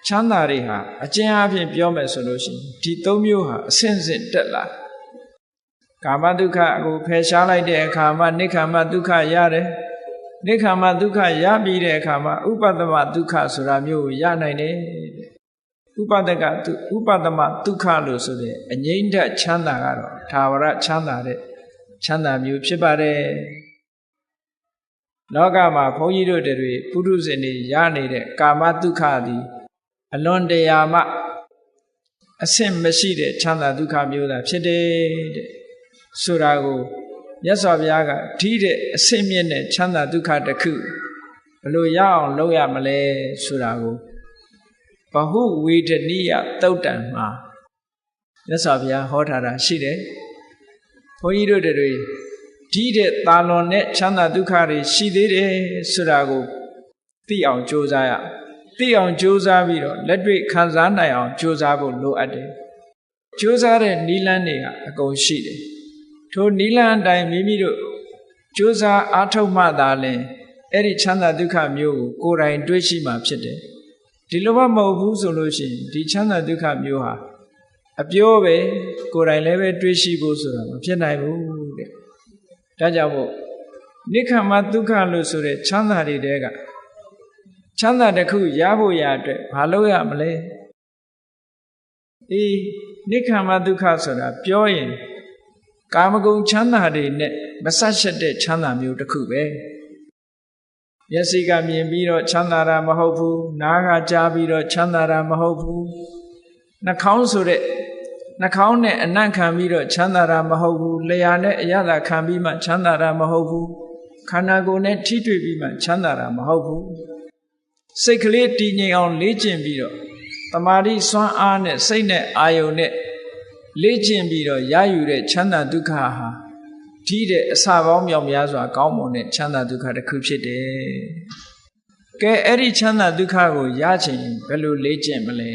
Speaker 1: ချမ်းသာတွေဟာအကျဉ်းအားဖြင့်ပြောမယ်ဆိုလို့ရှိရင်ဒီသုံးမျိုးဟာအဆင့်ဆင့်တက်လာကာမဒုက္ခကိုဖယ်ရှားလိုက်တဲ့အခါမှာနိခမ္မဒုက္ခရတယ်နိခမ္မဒုက္ခရပြီးတဲ့အခါမှာဥပတ္တမဒုက္ခဆိုတာမျိုးကိုရနိုင်တယ်ဥပတ္တမဒုက္ခလို့ဆိုတဲ့အငြိမ့်တဲ့ချမ်းသာကတော့သာဝရချမ်းသာတဲ့ချမ်းသာမျိုးဖြစ်ပါတယ်လောကမှာဘုန်းကြီးတို့တွေပုရုဇဉ်တွေရနေတဲ့ကာမဒုက္ခသည်အလွန်တရာမှအဆင့်မရှိတဲ့ချမ်းသာဒုက္ခမျိုးသာဖြစ်တယ်တဲ့ဆိုတာကိုမြတ်စွာဘုရားကဒီတဲ့အဆင့်မြင့်တဲ့ချမ်းသာဒုက္ခတစ်ခုဘယ်လိုရအောင်လုပ်ရမလဲဆိုတာကိုဘဟုဝေဒနိယသုတ်တံမှာမြတ်စွာဘုရားဟောထားတာရှိတယ်ဘုန်းကြီးတို့တွေဒီတဲ့တာလွန်တဲ့ချမ်းသာဒုက္ခတွေရှိသေးတယ်ဆိုတာကိုသိအောင်ကြိုးစားရသိအောင်ကြိုးစားပြီးတော့လက်တွေ့ခံစားနိုင်အောင်ကြိုးစားဖို့လိုအပ်တယ်ကြိုးစားတဲ့နည်းလမ်းတွေကအကုန်ရှိတယ်ထိုနည်းလမ်းအတိုင်းမိမိတို့ကြိုးစားအားထုတ်မှသာလျှင်အဲ့ဒီချမ်းသာဒုက္ခမျိုးကိုကိုယ်တိုင်တွေ့ရှိမှဖြစ်တယ်ဒီလိုမှမဟုတ်ဘူးဆိုလို့ရှိရင်ဒီချမ်းသာဒုက္ခမျိုးဟာအပြောပဲကိုယ်တိုင်လည်းပဲတွေ့ရှိဖို့ဆိုတာမဖြစ်နိုင်ဘူးတဲ့ဒါကြောင့်မို့နိခမ္မဒုက္ခလို့ဆိုတဲ့ချမ်းသာတွေတဲကချမ်းသာတစ်ခုရဖို့ရအတွက်ဘာလုပ်ရမလဲ နိက္ခမဒုက္ခဆိုတာပြောရင်ကာမဂုဏ်ချမ်းသာတွေနဲ့မဆက်ရှက်တဲ့ချမ်းသာမျိုးတစ်ခုပဲမျက်စိကမြင်ပြီးတော့ချမ်းသာတာမဟုတ်ဘူးနားကကြားပြီးတော့ချမ်းသာတာမဟုတ်ဘူးနှာခေါင်းဆိုတဲ့နှာခေါင်းနဲ့အနံ့ခံပြီးတော့ချမ်းသာတာမဟုတ်ဘူးလျှာနဲ့အရသာခံပြီးမှချမ်းသာတာမဟုတ်ဘူးခန္ဓာကိုယ်နဲ့ထိတွေ့ပြီးမှချမ်းသာတာမဟုတ်ဘူးစိတ်ကလေးတည်ငြိမ်အောင်လေ့ကျင့်ပြီးတော့တမာတိစွမ်းအားနဲ့စိတ်နဲ့အာယုန်နဲ့လေ့ကျင့်ပြီးတော့ရယူတဲ့ချမ်းသာဒုက္ခဟာဒီတဲ့အစပေါင်းမြောက်များစွာကောင်းမွန်တဲ့ချမ်းသာဒုက္ခတစ်ခုဖြစ်တယ်။ကဲအဲ့ဒီချမ်းသာဒုက္ခကိုရချင်ဘယ်လိုလေ့ကျင့်မလဲ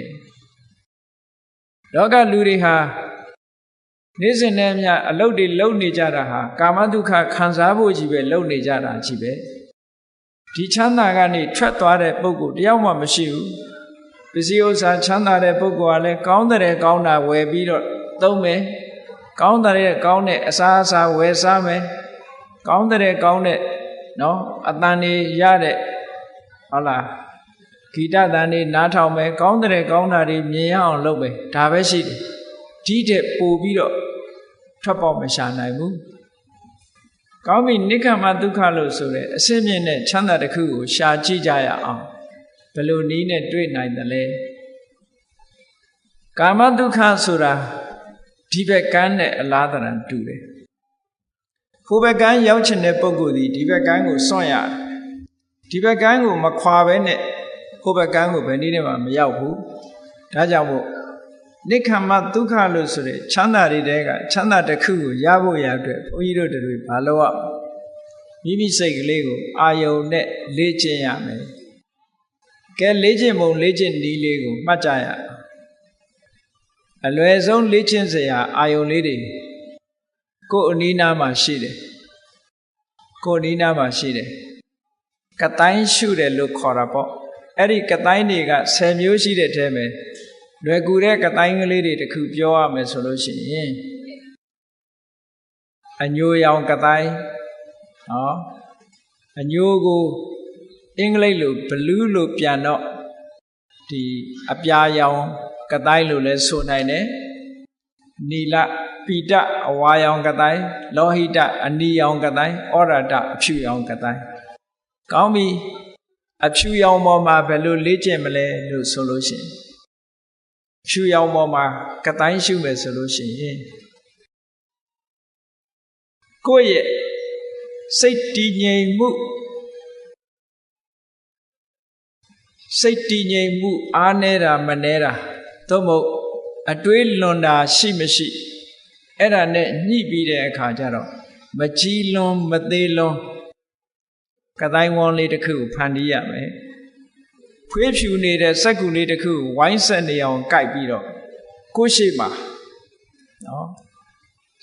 Speaker 1: ။လောကလူတွေဟာနေ့စဉ်နဲ့မျှအလုပ်တွေလုပ်နေကြတာဟာကာမဒုက္ခခံစားဖို့ကြီးပဲလုပ်နေကြတာကြီးပဲ။ဒီချမ်းသာကနေထွက်သွားတဲ့ပုဂ္ဂိုလ်တယောက်မှမရှိဘူး။ပစ္စည်းဥစ္စာချမ်းသာတဲ့ပုဂ္ဂိုလ်ကလည်းကောင်းတဲ့ကောင်းတာဝယ်ပြီးတော့သုံးမယ်ကောင်းတဲ့ကောင်းတဲ့အစားအစာဝယ်စားမယ်ကောင်းတဲ့ကောင်းတဲ့နော်အတန်တွေရတဲ့ဟုတ်လားဂီတတန်တွေနားထောင်မယ်ကောင်းတဲ့ကောင်းတာတွေမြင်ရအောင်လုပ်မယ်ဒါပဲရှိတယ်ဒီတဲ့ပို့ပြီးတော့ထွက်ပေါက်မရှာနိုင်ဘူးကောင်းပြီနိက္ခမဒုက္ခလို့ဆိုတဲ့အစင်းမြင့်တဲ့ချမ်းသာတစ်ခုကိုရှာကြည့်ကြရအောင်ဘယ်လိုနည်းနဲ့တွေ့နိုင်တယ်လဲကာမဒုက္ခဆိုတာဒီဘက်ကန်းနဲ့အလားတရံတူတယ်ဟိုဘက်ကန်းရောက်ချင်တဲ့ပုဂ္ဂိုလ်ဒီဘက်ကန်းကိုစွန့်ရတယ်ဒီဘက်ကန်းကိုမခွာဘဲနဲ့ဟိုဘက်ကန်းကိုဘယ်နည်းနဲ့မှမရောက်ဘူးဒါကြောင့်မို့နိက္ခမဒုက္ခလို့ဆိုတဲ့ချမ်းသာတွေတဲကချမ်းသာတစ်ခုကိုရဖို့ရအတွက်ဘုန်းကြီးတို့တွေဘာလို့ရမိမိစိတ်ကလေးကိုအာယုံနဲ့လေ့ကျင့်ရမယ်ကဲလေ့ကျင့်ပုံလေ့ကျင့်နည်းလေးကိုမှတ်ကြရအလွယ်ဆုံးလေ့ကျင့်စရာအာယုံလေးတွေကိုယ်အနီးနားမှာရှိတယ်ကိုယ်အနီးနားမှာရှိတယ်ကတိုင်းရှုတယ်လို့ခေါ်တာပေါ့အဲ့ဒီကတိုင်းတွေက10မျိုးရှိတဲ့ထဲမှာလွယ်ကူတဲ့ကတိုင်းကလေးတွေတခုပြောရမယ်ဆိုလို့ရှိရင်အညိုရောင်ကတိုင်းနော်အညိုကိုအင်္ဂလိပ်လို blue လို့ပြန်တော့ဒီအပြာရောင်ကတိုင်းလို့လဲဆိုနိုင်တယ်နီလပိတအဝါရောင်ကတိုင်းလောဟိတအနီရောင်ကတိုင်းဩရတအဖြူရောင်ကတိုင်းကောင်းပြီအဖြူရောင်ပေါ်မှာဘယ်လိုလေ့ကျင့်မလဲလို့ဆိုလို့ရှိရင်ဖြူရောင်ပေါ်မှာကတိုင်းရှုမယ်ဆိုလို့ရှိရင်ကိုယ့်ရဲ့စိတ်တည်ငြိမ်မှုအားနေတာမနေတာသို့မဟုတ်အတွေးလွန်တာရှိမရှိအဲ့ဒါနဲ့ညှိပြီးတဲ့အခါကျတော့မကြီးလွန်မသေးလွန်ကတိုင်းဝန်းလေးတစ်ခုကိုဖန်တီးရမယ်ဖွေးဖြူနေတဲ့စက္ကူလေးတစ်ခုကိုဝိုင်းဆက်နေအောင်ကိုက်ပြီးတော့ကိုယ့်ရှိမှာနော်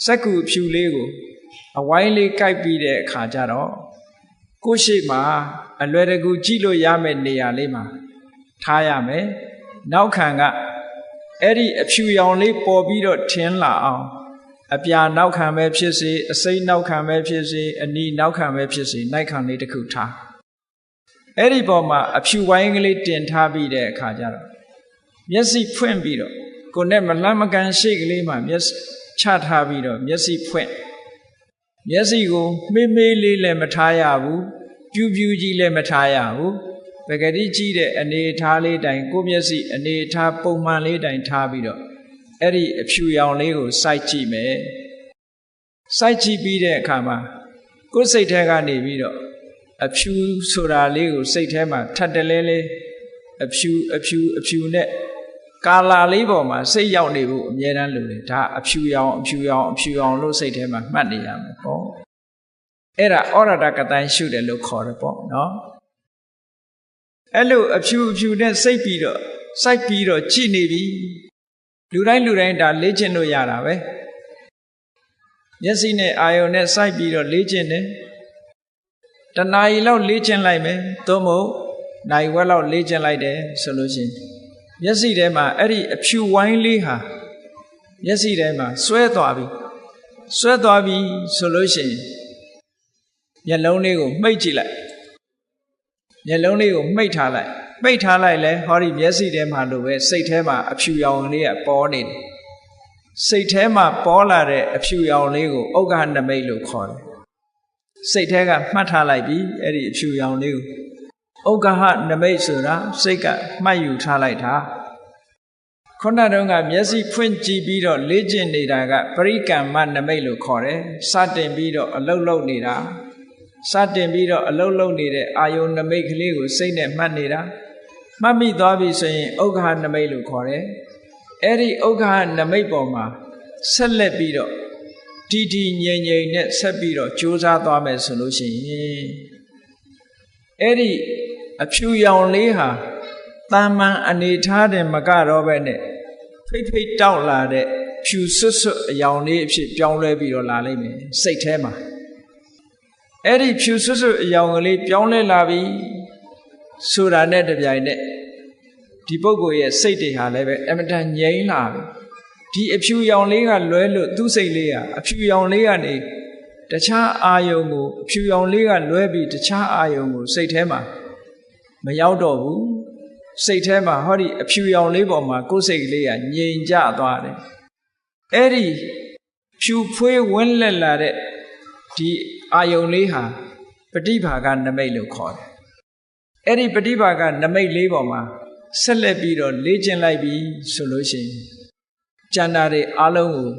Speaker 1: စက္ကူဖြူလေးကိုအဝိုင်းလေးကိုက်ပြီးတဲ့အခါကျတော့ကိုယ့်ရှိမှာအလွယ်တကူကြည့်လို့ရမယ့်နေရာလေးမှာထားရမယ်နောက်ခံကအဲ့ဒီအဖြူရောင်လေးပေါ်ပြီးတော့ထင်းလာအောင်အပြာနောက်ခံပဲဖြစ်စေအစိမ်းနောက်ခံပဲဖြစ်စေအနီနောက်ခံပဲဖြစ်စေနိုင်ခံလေးတစ်ခုထားအဲ့ဒီပေါ်မှာအဖြူဝိုင်းကလေးတင်ထားပြီးတဲ့အခါကျတော့မျက်စိဖွင့်ပြီးတော့ကိုယ်နဲ့မလန့်မကန်ရှိကလေးမှာမျက်ချထားပြီးတော့မျက်စိဖွင့်မျက်စိကိုမေးမေးလေးလည်းမထားရဘူးပြူးပြူးကြီးလည်းမထားရဘူးပဂတိကြည့်တဲ့အနေထားလေးတိုင်ကိုမျက်စိအနေထားပုံမှန်လေးတိုင်ထားပြီးတော့အဲ့ဒီအဖြူရောင်လေးကိုစိုက်ကြည့်မယ်စိုက်ကြည့်ပြီးတဲ့အခါမှာကိုယ်စိတ်ထဲကနေပြီးတော့အဖြူဆိုတာလေးကိုစိတ်ထဲမှာထပ်တလဲလဲအဖြူနဲ့ကာလာလေးပေါ်မှာစိတ်ရောက်နေဖို့အမြဲတမ်းလိုတယ်ဒါအဖြူရောင်လို့စိတ်ထဲမှာမှတ်နေရမယ်ပေါ့အဲ့ဒါဩရတကတိုင်းရှုတယ်လို့ခေါ်တယ်ပေါ့နော်အဲ့လိုအဖြူနဲ့စိတ်ပြီးတော့စိုက်ပြီးတော့ကြည်နေပြီလူတိုင်းဒါလေ့ကျင့်လို့ရတာပဲမျက်စိနဲ့အာယုံနဲ့စိုက်ပြီးတော့လေ့ကျင့်တယ်တနာရီလောက်လေ့ကျင့်လိုက်မယ်သို့မဟုတ်နိုင်ဝက်လောက်လေ့ကျင့်လိုက်တယ်ဆိုလို့ရှိရင်မျက်စိထဲမှာအဲ့ဒီအဖြူဝိုင်းလေးဟာမျက်စိထဲမှာဆွဲသွားပြီဆိုလို့ရှိရင်မျက်လုံးလေးကိုမှိတ်ကြည့်လိုက်မျက်လုံးလေးကိုမှိတ်ထားလိုက် ပိတ်ထားလိုက်လဲဟောဒီမျက်စိထဲမှာလိုပဲစိတ်ထဲမှာအဖြူရောင်လေးကပေါ်နေတယ်စိတ်ထဲမှာပေါ်လာတဲ့အဖြူရောင်လေးကိုဥက္ခနမိတ်လို့ခေါ်တယ်စိတ်ထဲကမှတ်ထားလိုက်ပြီအဲ့ဒီအဖြူရောင်လေးကိုဥက္ခနမိတ်ဆိုတာစိတ်ကမှတ်ယူထားလိုက်တာခုနတုန်းကမျက်စိဖွင့်ကြည့်ပြီးတော့လေ့ကျင့်နေတာကပရိကမ္မနမိတ်လို့ခေါ်တယ်စတင်ပြီးတော့အလုတ်လုတ်နေတာစတင်ပြီးတော့အလုတ်လုတ်နေတဲ့အာယုန်နမိတ်ကလေးကိုစိတ်နဲ့မှတ်နေတာမှတ်မိသွားပြီဆိုရင်ဥက္ခနမိတ်လို့ခေါ်တယ်အဲ့ဒီဥက္ခနမိတ်ပေါ်မှာဆက်လက်ပြီးတော့တည်တည်ငြိမ်ငြိမ်နဲ့ဆက်ပြီးတော့ကြိုးစားသွားမယ်ဆိုလို့ရှိရင်အဲ့ဒီအဖြူရောင်လေးဟာတာမန်အနေထားတယ်မကတော့ပဲနဲ့ဖိတ်ဖိတ်တောက်လာတဲ့ဖြူဆွတ်ဆွတ်အယောင်လေးအဖြစ်ပြောင်းလဲပြီးတော့လာလိမ့်မယ်စိတ်ထဲမှာအဲ့ဒီဖြူဆွတ်ဆွတ်အယောင်ကလေးပြောင်းလဲလာပြီဆိုတာနဲ့တပြိုင်နက်ဒီပုဂ္ဂိုလ်ရဲ့စိတ်တွေဟာလည်းပဲအမတန်ငြိမ်းလာပြီဒီအဖြူရောင်လေးကလွဲလို့သူ့စိတ်လေးဟာအဖြူရောင်လေးကနေတခြားအာယုံကိုအဖြူရောင်လေးကလွဲပြီးတခြားအာယုံကိုစိတ်ထဲမှာမရောက်တော့ဘူးစိတ်ထဲမှာဟောဒီအဖြူရောင်လေးပေါ်မှာကိုယ်စိတ်လေးကငြိမ်ကျသွားတယ်အဲ့ဒီဖြူဖွေးဝင်းလက်လာတဲ့ဒီအာယုံလေးဟာပฏิဘာကနမိတ်လို့ခေါ်တယ်အဲ့ဒီပฏิဘာကနမိတ်လေးပေါ်မှာဆက်လက်ပြီးတော့လေ့ကျင့်လိုက်ပြီဆိုလို့ရှိရင်ကျန်တာတွေအလုံးကို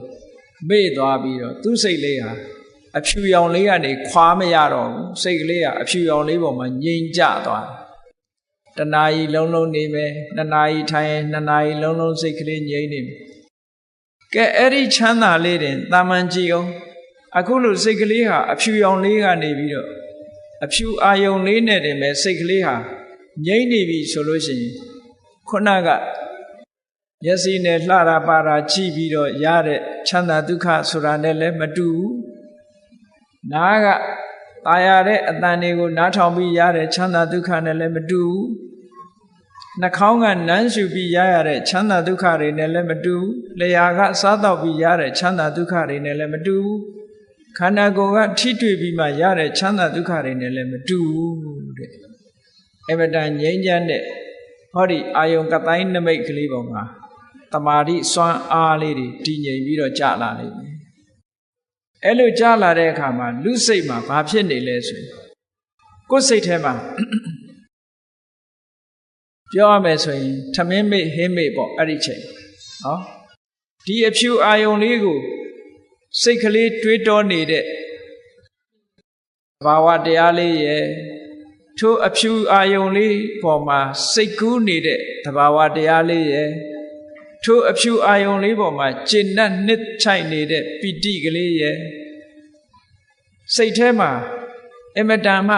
Speaker 1: မေ့သွားပြီးတော့သူ့စိတ်လေးဟာအဖြူရောင်လေးကနေခွာမရတော့ဘူးစိတ်ကလေးကအဖြူရောင်လေးပေါ်မှာငြိမ်ကျသွားတယ်တနာရီလုံးလုံးနေမယ်2နာရီထိုင်ရင်2နာရီလုံးလုံးစိတ်ကလေးငြိမ်နေမယ်ကဲအဲ့ဒီချမ်းသာလေးတင်တာမန်ကြည့်အောင်အခုလိုစိတ်ကလေးဟာအဖြူရောင်လေးကနေပြီးတော့အဖြူအာယုံလေးနဲ့တင်မဲ့စိတ်ကလေးဟာငြိမ်နေပြီဆိုလို့ရှိရင်ခုနကမျက်စိနဲ့လှတာပါတာကြည့်ပြီးတော့ရတဲ့ချမ်းသာဒုက္ခဆိုတာနဲ့လည်းမတူဘူးနားကตายရတဲ့အတန်တွေကိုနားထောင်ပြီးရတဲ့ချမ်းသာဒုက္ခနဲ့လည်းမတူဘူးနှာခေါင်းကနမ်းရှူပြီးရတဲ့ချမ်းသာဒုက္ခတွေနဲ့လည်းမတူဘူးလျှာကစားတော့ပြီးရတဲ့ချမ်းသာဒုက္ခတွေနဲ့လည်းမတူဘူးခန္ဓာကိုယ်ကထိတွေ့ပြီးမှရတဲ့ချမ်းသာဒုက္ခတွေနဲ့လည်းမတူဘူးတဲ့အမတန်ငြိမ်းချမ်းတဲ့ဟောဒီအာယုံကတိုင်းနမိတ်ကလေးပေါ်မှာတမာတိစွမ်းအားလေးတွေတည်ငြိမ်ပြီးတော့ကြာလာလိမ့်မယ်အဲ့လိုကြာလာတဲ့အခါမှာလူစိတ်မှာဘာဖြစ်နေလဲဆိုရင်ကိုယ်စိတ်ထဲမှာပြောရမယ်ဆိုရင်ထမင်းမေ့ဟင်းမေ့ပေါ့အဲ့ဒီချိန်နော်ဒီအဖြူအာယုံလေးကိုစိတ်ကလေးတွေးတောနေတဲ့ဘာဝတရားလေးရဲ့ထိုအဖြူအာယုံလေးပေါ်မှာစိတ်ကူးနေတဲ့သဘာဝတရားလေးရဲ့ထိုအဖြူအာယုံလေးပေါ်မှာကျဉ်တ်နှစ်ချိုက်နေတဲ့ပီတိကလေးရဲ့စိတ်ထဲမှာအမတန်မှ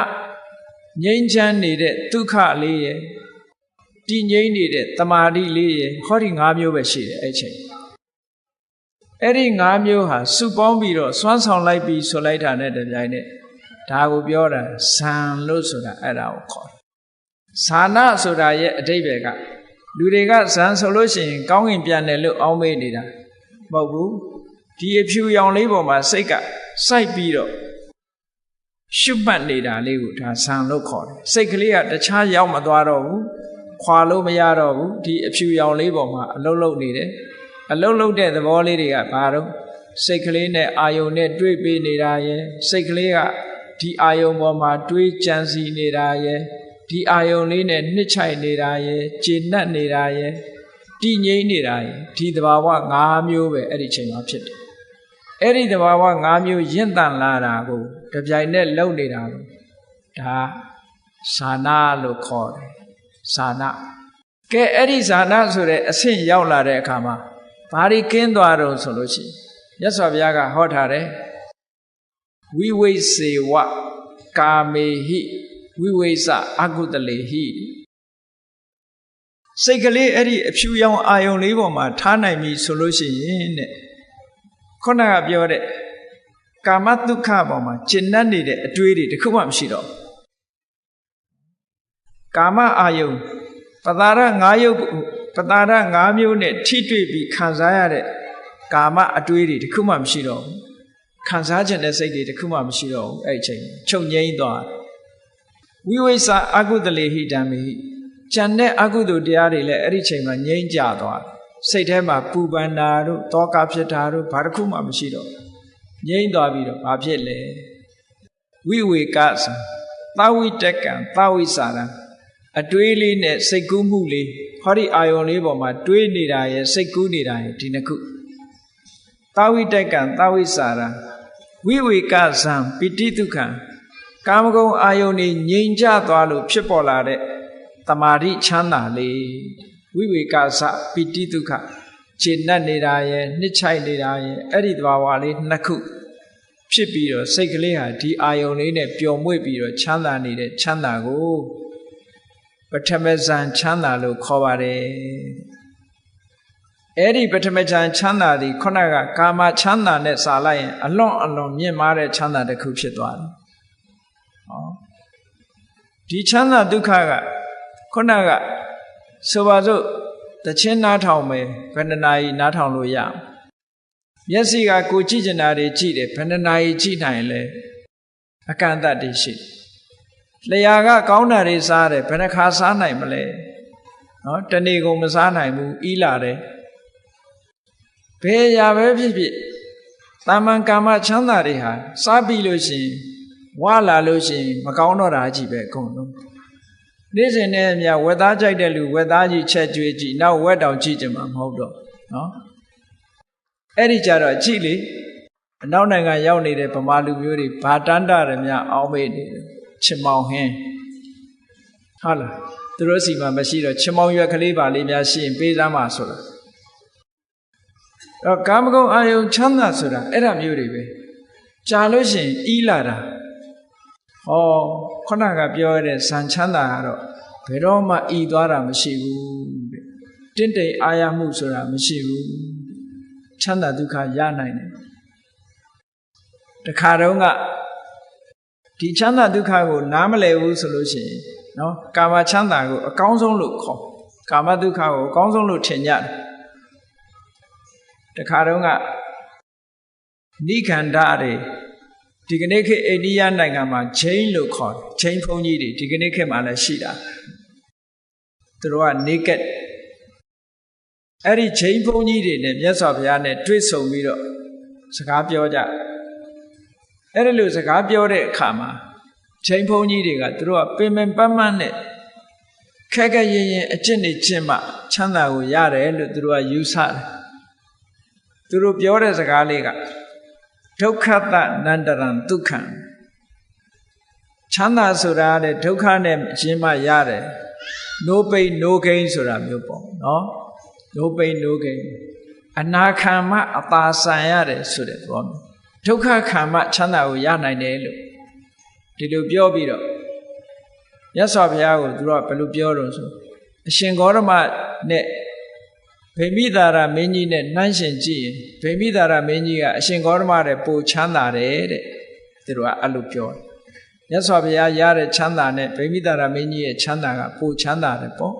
Speaker 1: ငြိမ်းချမ်းနေတဲ့ဒုက္ခလေးရဲ့တည်ငြိမ်နေတဲ့တမာတိလေးရဲ့ဟောဒီ၅မျိုးပဲရှိတယ်အဲ့ချိန်အဲ့ဒီ၅မျိုးဟာစုပေါင်းပြီးတော့စွမ်းဆောင်လိုက်ပြီးဆိုလိုက်တာနဲ့တပြိုင်နက်ဒါကိုပြောတာဇံလို့ဆိုတာအဲ့ဒါကိုခေါ်တယ်ဇာနာဆိုတာရဲ့အဓိပ္ပာယ်ကလူတွေကဇံဆိုလို့ရှိရင်ကောင်းကင်ပြန်တယ်လို့အောင်းမေးနေတာမဟုတ်ဘူးဒီအဖြူရောင်လေးပေါ်မှာစိတ်ကစိုက်ပြီးတော့ရှုမှတ်နေတာလေးကိုဒါဇံလို့ခေါ်တယ်စိတ်ကလေးကတခြားရောက်မသွားတော့ဘူးခွာလို့မရတော့ဘူးဒီအဖြူရောင်လေးပေါ်မှာအလုံးလုံးနေတယ်အလုံးလုံးတဲ့သဘောလေးတွေကဘာတော့စိတ်ကလေးနဲ့အာယုံနဲ့တွေ့ပေးနေတာရဲ့စိတ်ကလေးကဒီအာယုံပေါ်မှာတွေးကြံစီနေတာရဲ့ဒီအာယုံလေးနဲ့နှစ်ချိုက်နေတာရဲ့ကျေနပ်နေတာရဲ့တည်ငြိမ်နေတာရဲ့ဒီသဘာဝ၅မျိုးပဲအဲ့ဒီချိန်မှာဖြစ်တယ်အဲ့ဒီသဘာဝ၅မျိုးရင့်တန်လာတာကိုတပြိုင်နက်လုံနေတာကိုဒါဇာနာလို့ခေါ်တယ်ဇာနာကဲအဲ့ဒီဇာနာဆိုတဲ့အဆင့်ရောက်လာတဲ့အခါမှာဘာတွေကင်းသွားတော့ဆိုလို့ရှိရင်မြတ်စွာဘုရားကဟောထားတယ်ဝိဝိစေဝကာမေဟိဝိဝိစအကုတလေဟိစိတ်ကလေးအဲ့ဒီအဖြူရောင်အာယုံလေးပေါ်မှာထားနိုင်ပြီဆိုလို့ရှိရင်တဲ့ခုနကပြောတဲ့ကာမတုခပေါ်မှာကျဉ်တ်နေတဲ့အတွေးတွေတခုမှမရှိတော့ကာမအာယုံပတာရ၅ယုတ်ပတာရ၅မျိုးနဲ့ထိတွေ့ပြီးခံစားရတဲ့ကာမအတွေးတွေတခုမှမရှိတော့ဘူးခံစားခြင်းတဲ့စိတ်တွေတခုမှမရှိတော့ဘူးအဲ့ဒီချိန်ချုပ်ငြိမ်းသွားဝိဝိစအကုတလေဟိဓမ္မေဟိ ကြံတဲ့အကုသိုလ်တရားတွေလည်းအဲ့ဒီချိန်မှာငြိမ်းကြသွားတယ်စိတ်ထဲမှာပူပန်တာတို့တောကဖြစ်တာတို့ဘာတစ်ခုမှမရှိတော့ငြိမ်းသွားပြီးတော့ဘာဖြစ်လဲဝိဝေကသသဝိတကံသဝိစာရံအတွေးလေးနဲ့စိတ်ကူးမှုလေးဟောဒီအာယုံလေးပေါ်မှာတွေးနေတာရဲ့စိတ်ကူးနေတာရဲ့ဒီနှစ်ခုသဝိတကံသဝိစာရံဝိဝေကဇံပိဋိဒုက္ခံကာမဂုဏ်အာယုန်နေငြိမ်ကျသွားလို့ဖြစ်ပေါ်လာတဲ့တမာတိချမ်းသာလေးဝိဝေကဇပိဋိဒုက္ခခြေနှက်နေတာရဲ့နှစ်ချိုက်နေတာရဲ့အဲ့ဒီသဘာဝလေးနှစ်ခုဖြစ်ပြီးတော့စိတ်ကလေးဟာဒီအာယုန်လေးနဲ့ပျော်မွေ့ပြီးတော့ချမ်းသာနေတဲ့ချမ်းသာကိုပထမဇန်ချမ်းသာလို့ခေါ်ပါတယ်အဲ့ဒီပထမဇန်ချမ်းသာဒီခုနကကာမချမ်းသာနဲ့စာလိုက်ရင်အလွန်မြင့်မားတဲ့ချမ်းသာတစ်ခုဖြစ်သွားတယ်ဒီချမ်းသာဒုက္ခကခုနကဆိုပါစို့တခြင်းနားထောင်မယ်ဘယ်နှနာရီနားထောင်လို့ရမျက်စိကကိုကြည့်ကျင်တာတွေကြည့်တယ်ဘယ်နှနာရီကြည့်နိုင်လဲအကန့်အသတ်တွေရှိလျှာကကောင်းတာတွေစားတယ်ဘယ်နှခါစားနိုင်မလဲနော်တနေ့ကုန်မစားနိုင်ဘူးဤလာတယ်ဘယ်ရာပဲဖြစ်ဖြစ်တာမန်ကာမချမ်းသာတွေဟာစားပြီးလို့ရှိရင်ဝါလာလို့ရှိရင်မကောင်းတော့တာကြီးပဲအကုန်လုံးနေ့စဉ်နဲ့အမျှဝက်သားကြိုက်တဲ့လူဝက်သားကြီးချက်ကျွေးကြည့်နောက်ဝက်တောင်ကြည့်ကြမှာမဟုတ်တော့နော်အဲ့ဒီကြတော့ကြည့်လေအနောက်နိုင်ငံရောက်နေတဲ့ဗမာလူမျိုးတွေဘာတန်းတာရမြအောင်းမေးနေတယ်ချင်မောင်ဟင်းဟုတ်လားသူတို့စီမှာမရှိတော့ချင်မောင်ရွက်ကလေးပါလေးများရှိရင်ပေးသားမှာဆိုတာတော့ကာမဂုဏ်အာယုံချမ်းသာဆိုတာအဲ့ဒါမျိုးတွေပဲကြာလို့ရှိရင်ဤလာတာဟောခုနကပြောရတဲ့ဇန်ချမ်းသာကတော့ဘယ်တော့မှဤသွားတာမရှိဘူးတဲ့တင့်တယ်အာရမှုဆိုတာမရှိဘူးချမ်းသာဒုက္ခရနိုင်တယ်တခါတော့ကဒီချမ်းသာဒုက္ခကိုနားမလည်ဘူးဆိုလို့ရှိရင်နော်ကာမချမ်းသာကိုအကောင်းဆုံးလို့ခေါ်ကာမဒုက္ခကိုအကောင်းဆုံးလို့ထင်ကြတယ်တခါတော့ကနိခန္ဓာတွေဒီကနေ့ခေတ်အိန္ဒိယနိုင်ငံမှာချိန်လို့ခေါ်ချိန်ဘုန်းကြီးတွေဒီကနေ့ခေတ်မှာလည်းရှိတာသူတို့က naked အဲ့ဒီချိန်ဘုန်းကြီးတွေနဲ့မြတ်စွာဘုရားနဲ့တွေ့ဆုံပြီးတော့စကားပြောကြအဲ့ဒီလိုစကားပြောတဲ့အခါမှာချိန်ဘုန်းကြီးတွေကသူတို့ကပင်ပင်ပန်းပန်းနဲ့ခက်ခက်ရင်ရင်အကျင့်တွေကျင့်မှချမ်းသာကိုရတယ်လို့သူတို့ကယူဆတယ်သူတို့ပြောတဲ့စကားလေးကဒုက္ခတနန္တရံဒုက္ခံချမ်းသာဆိုတာတဲ့ဒုက္ခနဲ့ရင်းမှရတယ် no pain no gain ဆိုတာမျိုးပေါ့နော် no pain no gain အနာခံမှအသာဆန်ရတယ်ဆိုတဲ့ဘောဒုက္ခခံမှချမ်းသာကိုရနိုင်တယ်လို့ဒီလိုပြောပြီးတော့မြတ်စွာဘုရားကိုသူတို့ကဘယ်လိုပြောတော့ဆိုအရှင်ဂေါရမနဲ့ဗိမိသာရမင်းကြီးနဲ့နှိုင်းရှင်ကြည့်ရင်ဗိမိသာရမင်းကြီးကအရှင်ဂေါရမတဲ့ပိုချမ်းသာတယ်တဲ့သူတို့ကအဲ့လိုပြောမြတ်စွာဘုရားရတဲ့ချမ်းသာနဲ့ဗိမိသာရမင်းကြီးရဲ့ချမ်းသာကပိုချမ်းသာတယ်ပေါ့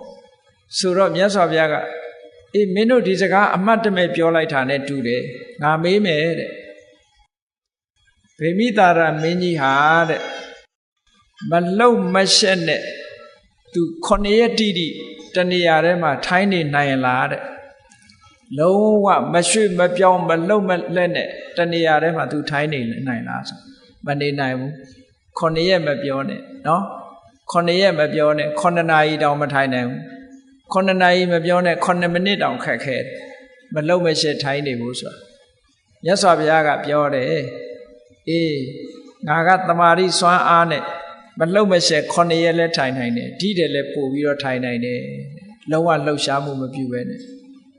Speaker 1: ဆိုတော့မြတ်စွာဘုရားကအေးမင်းတို့ဒီစကားအမှတ်တမဲ့ပြောလိုက်တာနဲ့တူတယ်ငါမေးမယ်တဲ့ဗိမိသာရမင်းကြီးဟာတဲ့မလုံမရှက်နဲ့သူ9ရက်တိတိတနေရာထဲမှာထိုင်းနေနိုင်လားတဲ့လုံးဝမရွှေ့မပြောင်းမလုံမလက်နဲ့တနေရာထဲမှာသူထိုင်းနေနိုင်လားဆိုမနေနိုင်ဘူး9ရက်မပြောနဲ့နော်9ရက်မပြောနဲ့9နာရီတောင်မထိုင်နိုင်ဘူး9နာရီမပြောနဲ့9မိနစ်တောင်ခက်ခဲတယ်မလုံမရှက်ထိုင်းနေဘူးဆိုတာမြတ်စွာဘုရားကပြောတယ်အေးငါကတမာရီစွမ်းအားနဲ့မလှုပ်မရှက်9ရက်လဲထိုင်နိုင်တယ်ဒီတယ်လဲပို့ပြီးတော့ထိုင်နိုင်တယ်လုံးဝလှုပ်ရှားမှုမပြုဘဲနဲ့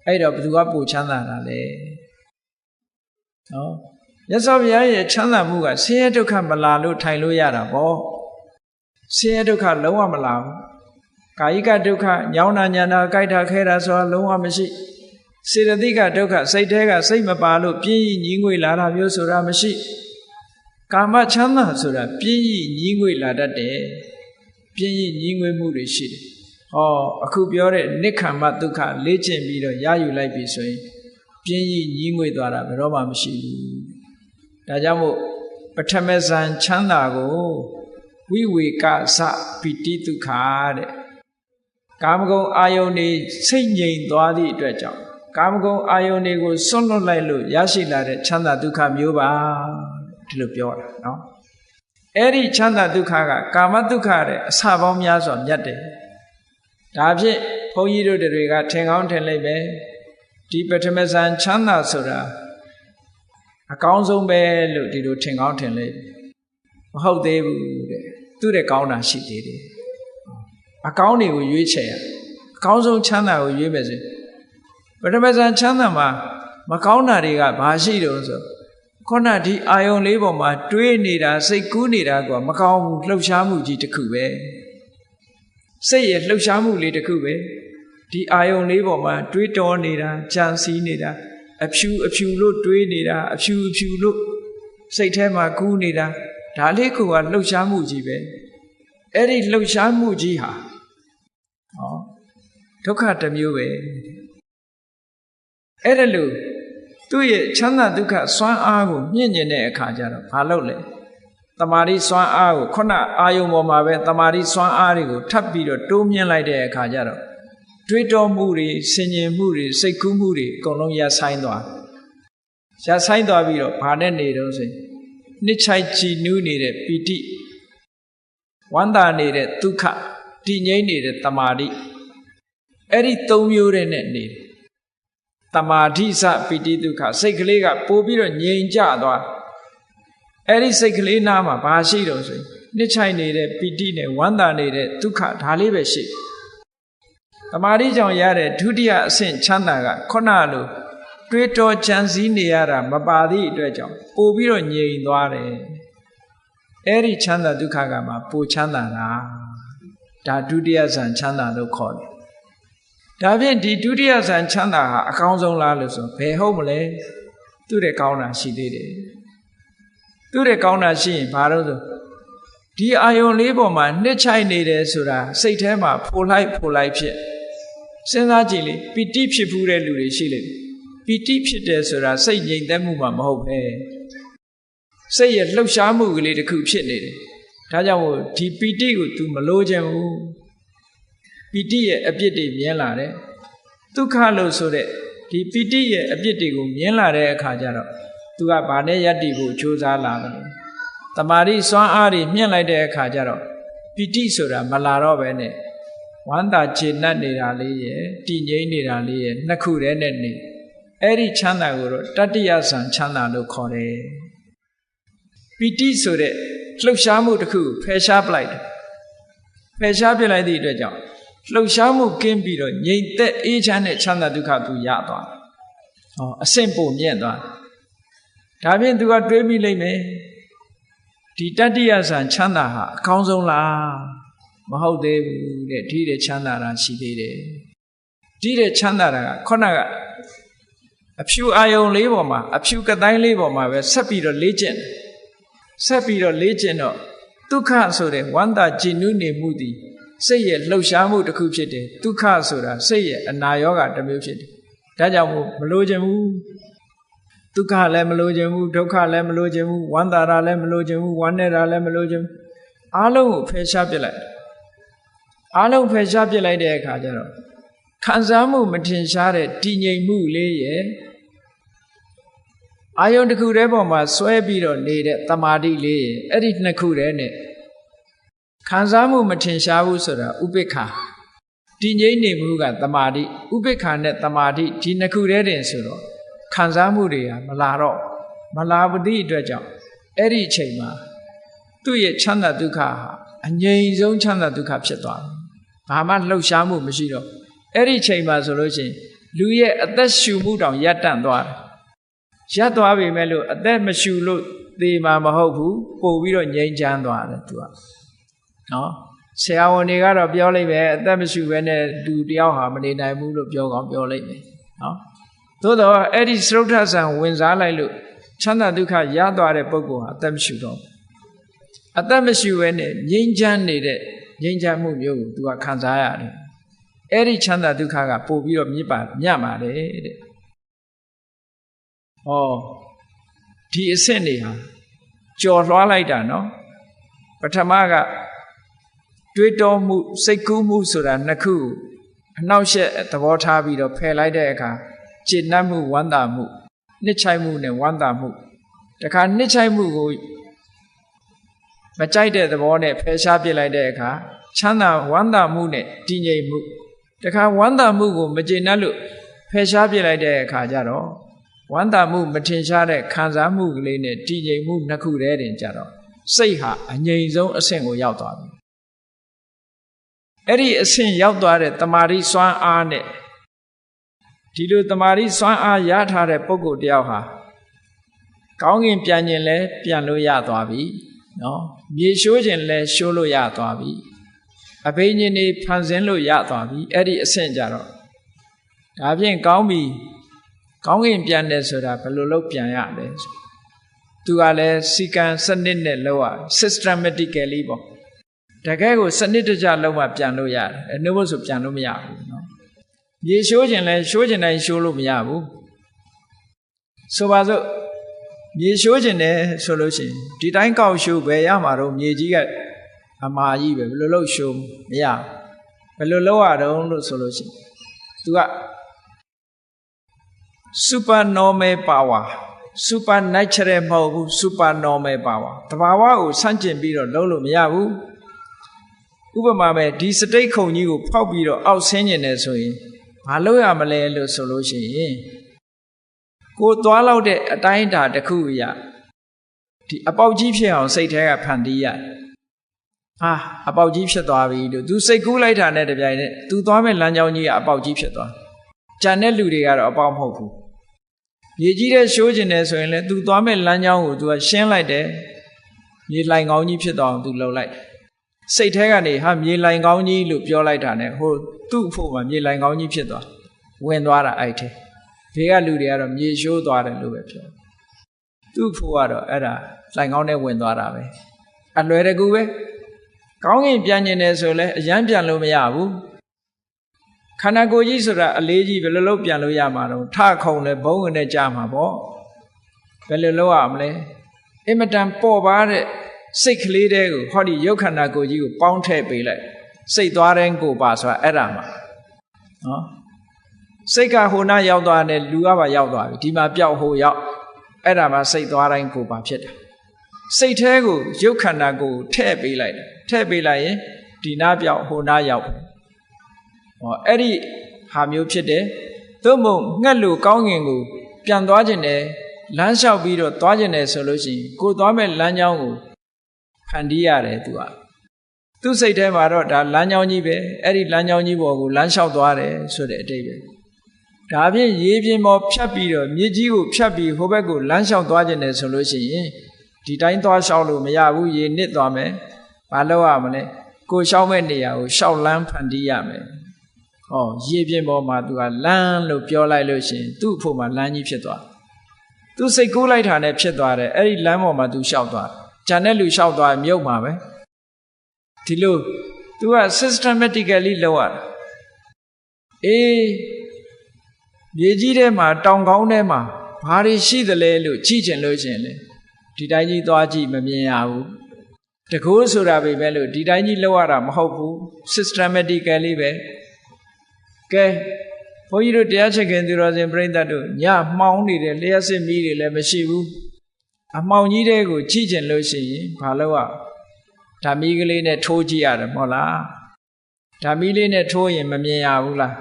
Speaker 1: အဲ့တော့ဘယ်သူကပို့ချမ်းသာတာလဲနော်မြတ်စွာဘုရားရဲ့ချမ်းသာမှုကဆင်းရဲဒုက္ခမလာလို့ထိုင်လို့ရတာပေါ့ဆင်းရဲဒုက္ခလုံးဝမလာဘူးကာယိကဒုက္ခညောင်းတာညာတာကြိုက်တာခဲတာဆိုတာလုံးဝမရှိစေတသိကဒုက္ခစိတ်ထဲကစိတ်မပါလို့ပြင်းညင်းငွေလာတာမျိုးဆိုတာမရှိကာမချမ်းသာဆိုတာပြင်းညင်းငွေလာတတ်တယ်ပြင်းညင်းငွေမှုတွေရှိတယ်ဟောအခုပြောတဲ့နိက္ခမဒုက္ခလေ့ကျင့်ပြီးတော့ရယူလိုက်ပြီဆိုရင်ပြင်းညင်းငွေသွားတာဘယ်တော့မှမရှိဘူးဒါကြောင့်မို့ပထမဇန်ချမ်းသာကိုဝိဝေကစပိတိဒုက္ခတဲ့ ကာမဂုဏ်အာယုန်တွေစိတ်ငြိမ်သွားသည့်အတွက်ကြောင့်ကာမဂုဏ်အာယုန်တွေကိုစွန့်လွတ်လိုက်လို့ရရှိလာတဲ့ချမ်းသာဒုက္ခမျိုးပါဒီလိုပြောတာနော်အဲ့ဒီချမ်းသာဒုက္ခကကာမဒုက္ခတဲ့အစပေါင်းများစွာမြတ်တယ်ဒါဖြင့်ဘုန်းကြီးတို့တွေကထင်ကောင်းထင်လိမ့်မယ်ဒီပထမဇန်ချမ်းသာဆိုတာအကောင်းဆုံးပဲလို့ဒီလိုထင်ကောင်းထင်လိမ့်မဟုတ်သေးဘူးတဲ့သူ့တဲ့ကောင်းတာရှိသေးတယ်အကောင်းတွေကိုရွေးချယ်ရအကောင်းဆုံးချမ်းသာကိုရွေးမယ်ဆိုပထမဇန်ချမ်းသာမှာမကောင်းတာတွေကဘာရှိတုံးဆိုခုနဒီအာယုံလေးပေါ်မှာတွေးနေတာစိတ်ကူးနေတာကမကောင်းဘူးလှုပ်ရှားမှုကြီးတစ်ခုပဲစိတ်ရဲ့လှုပ်ရှားမှုလေးတစ်ခုပဲဒီအာယုံလေးပေါ်မှာတွေးတောနေတာကြံစည်နေတာအဖြူလို့တွေးနေတာအဖြူလို့စိတ်ထဲမှာကူးနေတာဒါလေးကလှုပ်ရှားမှုကြီးပဲအဲ့ဒီလှုပ်ရှားမှုကြီးဟာဒုက္ခတစ်မျိုးပဲအဲ့ဒါလို့သူ့ရဲ့ချမ်းသာဒုက္ခစွမ်းအားကိုမြင့်ကျင်တဲ့အခါကျတော့ဘာလုပ်လဲတမာတိစွမ်းအားကိုခုနအာယုံပေါ်မှာပဲတမာတိစွမ်းအားတွေကိုထပ်ပြီးတော့တိုးမြင့်လိုက်တဲ့အခါကျတော့တွေးတောမှုတွေဆင်ញင်မှုတွေစိတ်ကူးမှုတွေအကုန်လုံးရပ်ဆိုင်းသွားပြီးတော့ဘာနဲ့နေတော့ဆိုရင်နှစ်ချိုက်ကြည်နူးနေတဲ့ပီတိဝမ်းသာနေတဲ့ဒုက္ခတည်ငြိမ်နေတဲ့တမာတိအဲ့ဒီ၃မျိုးတဲ့နဲ့နေတယ်တမာတိစပီတိဒုက္ခစိတ်ကလေးကပို့ပြီးတော့ငြိမ်ကြသွားအဲ့ဒီစိတ်ကလေးနားမှာဘာရှိတော့ဆိုရင်နှစ်ချိုက်နေတဲ့ပီတိနဲ့ဝမ်းသာနေတဲ့ဒုက္ခဒါလေးပဲရှိတမာတိကြောင့်ရတဲ့ဒုတိယအဆင့်ချမ်းသာကခုနလိုတွေးတောကြံစည်နေရတာမပါသည့်အတွက်ကြောင့်ပို့ပြီးတော့ငြိမ်သွားတယ်အဲ့ဒီချမ်းသာဒုက္ခကမှပိုချမ်းသာတာဒါဒုတိယဇန်ချမ်းသာလို့ခေါ်တယ်ဒါဖြင့်ဒီဒုတိယဇန်ချမ်းသာဟာအကောင်းဆုံးလားလို့ဆိုဘယ်ဟုတ်မလဲသူ့တဲ့ကောင်းတာရှိသေးတယ်သူ့တဲ့ကောင်းတာရှိရင်ဘာလို့ဆိုဒီအာယုံလေးပေါ်မှာနှစ်ချိုက်နေတယ်ဆိုတာစိတ်ထဲမှာဖိုလိုက်ဖြစ်စဉ်းစားကြည့်လေပီတိဖြစ်ဖူးတဲ့လူတွေရှိလိမ့်မယ်ပီတိဖြစ်တယ်ဆိုတာစိတ်ငြိမ်သက်မှုမှမဟုတ်ပဲစိတ်ရဲ့လှုပ်ရှားမှုကလေးတစ်ခုဖြစ်နေတယ်ဒါကြောင့်မို့ဒီပီတိကို तू မလိုချင်ဘူးပီတိရဲ့အပြစ်တွေမြင်လာတယ်ဒုက္ခလို့ဆိုတဲ့ဒီပီတိရဲ့အပြစ်တွေကိုမြင်လာတဲ့အခါကျတော့ तू ကဘာနဲ့ယက်တည်ဖို့ကြိုးစားလာတယ်တမာတိစွမ်းအားတွေမြင့်လိုက်တဲ့အခါကျတော့ပီတိဆိုတာမလာတော့ပဲနဲ့ဝမ်းသာခြေနှက်နေတာလေးရဲ့တည်ငြိမ်နေတာလေးရဲ့နှစ်ခုတည်းနဲ့နေအဲ့ဒီချမ်းသာကိုတော့တတ္တိယဇန်ချမ်းသာလို့ခေါ်တယ်ပီတိဆိုတဲ့လှုပ်ရှားမှုတစ်ခုဖယ်ရှားပလိုက်တယ်ဖယ်ရှားပြလိုက်သည့်အတွက်ကြောင့်လှုပ်ရှားမှုကင်းပြီးတော့ငြိမ်သက်အေးချမ်းတဲ့ချမ်းသာဒုက္ခသူရသွားတယ်အဆင့်ပိုမြင့်သွားဒါဖြင့်သူကတွေးမိလိမ့်မယ်ဒီတတ္တိယဇန်ချမ်းသာဟာအကောင်းဆုံးလားမဟုတ်သေးဘူးတဲ့ဒီတဲ့ချမ်းသာတာရှိသေးတယ်ဒီတဲ့ချမ်းသာတာကခုနကအဖြူအာယုံလေးပေါ်မှာအဖြူကတိုင်းလေးပေါ်မှာပဲဆက်ပြီးတော့လေ့ကျင့်တော့ဒုက္ခဆိုတဲ့ဝမ်းသာကြည်နူးနေမှုသည်စိတ်ရဲ့လှုပ်ရှားမှုတစ်ခုဖြစ်တယ်ဒုက္ခဆိုတာစိတ်ရဲ့အနာရောဂါတစ်မျိုးဖြစ်တယ်ဒါကြောင့်မို့မလိုချင်ဘူးဒုက္ခလည်းမလိုချင်ဘူးဒုက္ခလည်းမလိုချင်ဘူးဝမ်းသာတာလည်းမလိုချင်ဘူးဝမ်းနည်းတာလည်းမလိုချင်ဘူးအားလုံးကိုဖယ်ရှားပစ်လိုက်တဲ့အခါကျတော့ခံစားမှုမထင်ရှားတဲ့တည်ငြိမ်မှုလေးရဲ့အာယုန်တစ်ခုတည်းပေါ်မှာဆွဲပြီးတော့နေတဲ့တမာတိလေးရဲ့အဲ့ဒီနှစ်ခုတည်းနဲ့ခံစားမှုမထင်ရှားဘူးဆိုတာဥပိ္ပခာတည်ငြိမ်နေမှုကတမာတိဥပိ္ပခာနဲ့တမာတိဒီနှစ်ခုတည်းတင်ဆိုတော့ခံစားမှုတွေကမလာပတိအတွက်ကြောင့်အဲ့ဒီအချိန်မှာသူ့ရဲ့ချမ်းသာဒုက္ခဟာအငြိမ်ဆုံးချမ်းသာဒုက္ခဖြစ်သွားတယ်ဘာမှလှုပ်ရှားမှုမရှိတော့အဲ့ဒီအချိန်မှာဆိုလို့ရှိရင်လူရဲ့အသက်ရှူမှုတောင်ရပ်တန့်သွားတယ်ရပ်သွားပြီမဲ့လို့အသက်မရှူလို့သေမှာမဟုတ်ဘူးပို့ပြီးတော့ငြိမ်းချမ်းသွားတယ်သူကနော်ဆရာဝန်တွေကတော့ပြောလိုက်ပဲအသက်မရှူဘဲနဲ့လူတယောက်ဟာမနေနိုင်ဘူးလို့ပြောလိုက်မယ်နော်သို့တော့အဲ့ဒီစရုဒ္ဓဆံဝင်စားလိုက်လို့ချမ်းသာဒုက္ခရသွားတဲ့ပုဂ္ဂိုလ်ဟာအသက်မရှူတော့အသက်မရှူဘဲနဲ့ငြိမ်းချမ်းနေတဲ့ငြိမ်းချမ်းမှုမျိုးကိုသူကခံစားရတယ်အဲ့ဒီချမ်းသာဒုက္ခကပို့ပြီးတော့မြတ်ပါတယ်တဲ့ဒီအဆင့်တွေဟာကြော်လွှားလိုက်တာနော်ပထမက တွေးတောမှုစိတ်ကူးမှုဆိုတာနှစ်ခုအနောက်ရှက်သဘောထားပြီးတော့ဖယ်လိုက်တဲ့အခါကျေနပ်မှုဝမ်းသာမှုနှစ်ချိုက်မှုနဲ့ဝမ်းသာမှုတခါနှစ်ချိုက်မှုကိုမကြိုက်တဲ့သဘောနဲ့ဖယ်ရှားပြစ်လိုက်တဲ့အခါချမ်းသာဝမ်းသာမှုနဲ့တည်ငြိမ်မှုတခါဝမ်းသာမှုကိုမကျေနပ်လို့ဖယ်ရှားပြစ်လိုက်တဲ့အခါကျတော့ဝမ်းသာမှုမထင်ရှားတဲ့ခံစားမှုကလေးနဲ့တည်ငြိမ်မှုနှစ်ခုတည်းတင်ကြတော့စိတ်ဟာအငြိမ်ဆုံးအဆင့်ကိုရောက်သွားပြီအဲ့ဒီအဆင့်ရောက်သွားတဲ့တမာတိစွမ်းအားနဲ့ဒီလိုတမာတိစွမ်းအားရထားတဲ့ပုဂ္ဂိုလ်တယောက်ဟာကောင်းကင်ပြန်ခြင်းလဲပြန်လို့ရသွားပြီနော်မြေရှိုးခြင်းလဲရှိုးလို့ရသွားပြီအဘိညာဉ်တွေဖန်ဆင်းလို့ရသွားပြီအဲ့ဒီအဆင့်ကြတော့ဒါဖြင့်ကောင်းပြီကောင်းကင်ပြန်တယ်ဆိုတာဘယ်လိုလုပ်ပြန်ရလဲသူကလည်းစီကံစနစ်နဲ့လောက်ရ systematically ပေါ့တကယ်ကိုစနစ်တကျလောက်မှပြန်လို့ရတယ်အနှုတ်ဖို့ဆိုပြန်လို့မရဘူးနော်မြေရှိုးခြင်းလဲရှိုးခြင်းတိုင်းရှိုးလို့မရဘူးဆိုပါစို့မြေရှိုးခြင်းတယ်ဆိုလို့ရှိရင်ဒီတိုင်းကောက်ရှိုးပဲရမှာတော့မြေကြီးကအမာကြီးပဲဘယ်လိုလုပ်ရှိုးမရဘယ်လိုလုပ်ရတော့လို့ဆိုလို့ရှိရင်သူက supernormal power supernatural မဟုတ်ဘူး supernormal power တဘာဝကိုဆန့်ကျင်ပြီးတော့လုပ်လို့မရဘူးဥပမာပဲဒီစတိတ်ခုံကြီးကိုဖောက်ပြီးတော့အောက်ဆင်းကျင်တယ်ဆိုရင်ဘာလုပ်ရမလဲလို့ဆိုလို့ရှိရင်ကိုသွားလောက်တဲ့အတိုင်းအတာတစ်ခုအရာဒီအပေါက်ကြီးဖြစ်အောင်စိတ်ထဲကဖန်တီးရအပေါက်ကြီးဖြစ်သွားပြီလို့သူစိတ်ကူးလိုက်တာနဲ့တပြိုင်နက်သူသွားမဲ့လမ်းကြောင်းကြီးကအပေါက်ကြီးဖြစ်သွားကြံတဲ့လူတွေကတော့အပေါက်မဟုတ်ဘူးမြေကြီးတဲ့ရှိုးကျင်တယ်ဆိုရင်လည်းသူသွားမဲ့လမ်းကြောင်းကိုသူကရှင်းလိုက်တယ်မြေလိုင်ကောင်းကြီးဖြစ်သွားအောင်သူလှုပ်လိုက်စိတ်ထဲကနေမြေလိုင်ကောင်းကြီးလို့ပြောလိုက်တာနဲ့ဟိုသူ့အဖို့မှာမြေလိုင်ကောင်းကြီးဖြစ်သွားဝင်သွားတာအဲ့ထဲဘေးကလူတွေကတော့မြေရှိုးသွားတယ်လို့ပဲပြောသူ့အဖို့ကတော့အဲ့ဒါလိုင်ကောင်းနဲ့ဝင်သွားတာပဲအလွယ်တကူပဲကောင်းကင်ပြန်ကျင်တယ်ဆိုလဲအရန်ပြန်လို့မရဘူးခန္ဓာကိုယ်ကြီးဆိုတာအလေးကြီးဘယ်လိုလုပ်ပြန်လို့ရမှာတော့ထခုံလဲဘုံဝင်နဲ့ကြာမှာပေါ့ဘယ်လိုလုပ်ရမလဲအင်မတန်ပေါ်ပါတဲ့စိတ်ကလေးတဲကိုဟောဒီရုပ်ခန္ဓာကိုယ်ကြီးကိုပေါင်းထည့်ပေးလိုက်စိတ်သွားတဲ့ကိုပါဆိုတာအဲ့ဒါမှာနော်စိတ်ကဟိုနာရောက်သွားတယ်လူကပါရောက်သွားပြီဒီမှာပျောက်ဟိုရောက်အဲ့ဒါမှစိတ်သွားတိုင်းကိုပါဖြစ်တယ်စိတ်แท้ကိုရုပ်ခန္ဓာကိုထည့်ပေးလိုက်တယ်ထည့်ပေးလိုက်ရင်ဒီနာပျောက်ဟိုနာရောက်အဲ့ဒီဟာမျိုးဖြစ်တယ်သို့မဟုတ်ငှက်လို့ကောင်းငင်ကိုပြန်သွားခြင်းနဲ့လမ်းလျှောက်ပြီးတော့သွားခြင်းနဲ့ဆိုလို့ရှိရင်ကိုသွားမဲ့လမ်းကြောင်းကိုဖန်တီးရတယ်သူစိတ်ထဲမှာတော့ဒါလမ်းကြောင်းကြီးပဲအဲ့ဒီလမ်းကြောင်းကြီးပေါ်ကိုလမ်းလျှောက်သွားတယ်ဆိုတဲ့အတိတ်ပဲဒါဖြင့်ရေပြင်ပေါ်ဖြတ်ပြီးတော့မြေကြီးကိုဖြတ်ပြီးဟိုဘက်ကိုလမ်းလျှောက်သွားခြင်းနဲ့ဆိုလို့ရှိရင်ဒီတိုင်းသွားလျှောက်လို့မရဘူးရေနစ်သွားမယ်မလုပ်ရမလဲကိုလျှောက်မဲ့နေရာကိုလျှောက်လမ်းဖန်တီးရမယ်ရေပြင်ပေါ်မှာသူကလမ်းလို့ပြောလိုက်လို့ရှိရင်သူ့အဖို့မှာလမ်းကြီးဖြစ်သွားသူစိတ်ကူးလိုက်တာနဲ့ဖြစ်သွားတယ်အဲ့ဒီလမ်းပေါ်မှာသူလျှောက်သွားဂျန်တဲ့လူလျှောက်သွားမြုပ်မှာပဲဒီလိုသူက systematically လုပ်ရတာမြေကြီးထဲမှာတောင်ကောင်းထဲမှာဘာတွေရှိသလဲလို့ကြည့်ချင်လို့ရှိရင်လေဒီတိုင်းကြီးသွားကြည့်မမြင်ရဘူးတကူဆိုတာပဲပဲလို့ဒီတိုင်းကြီးလောက်ရတာမဟုတ်ဘူး systematically ပဲကဲဘုန်းကြီးတို့တရားချက်ခင်သူတော်စင်ပြိဿတ်တို့ညမှောင်နေတဲ့လျှက်စစ်မီးတွေလည်းမရှိဘူးအမှောင်ကြီးတဲ့ကိုကြည့်ချင်လို့ရှိရင်ဘာလို့ဓာမီကလေးနဲ့ထိုးကြည့်ရတယ်မဟုတ်လားဓာမီလေးနဲ့ထိုးရင်မမြင်ရဘူးလား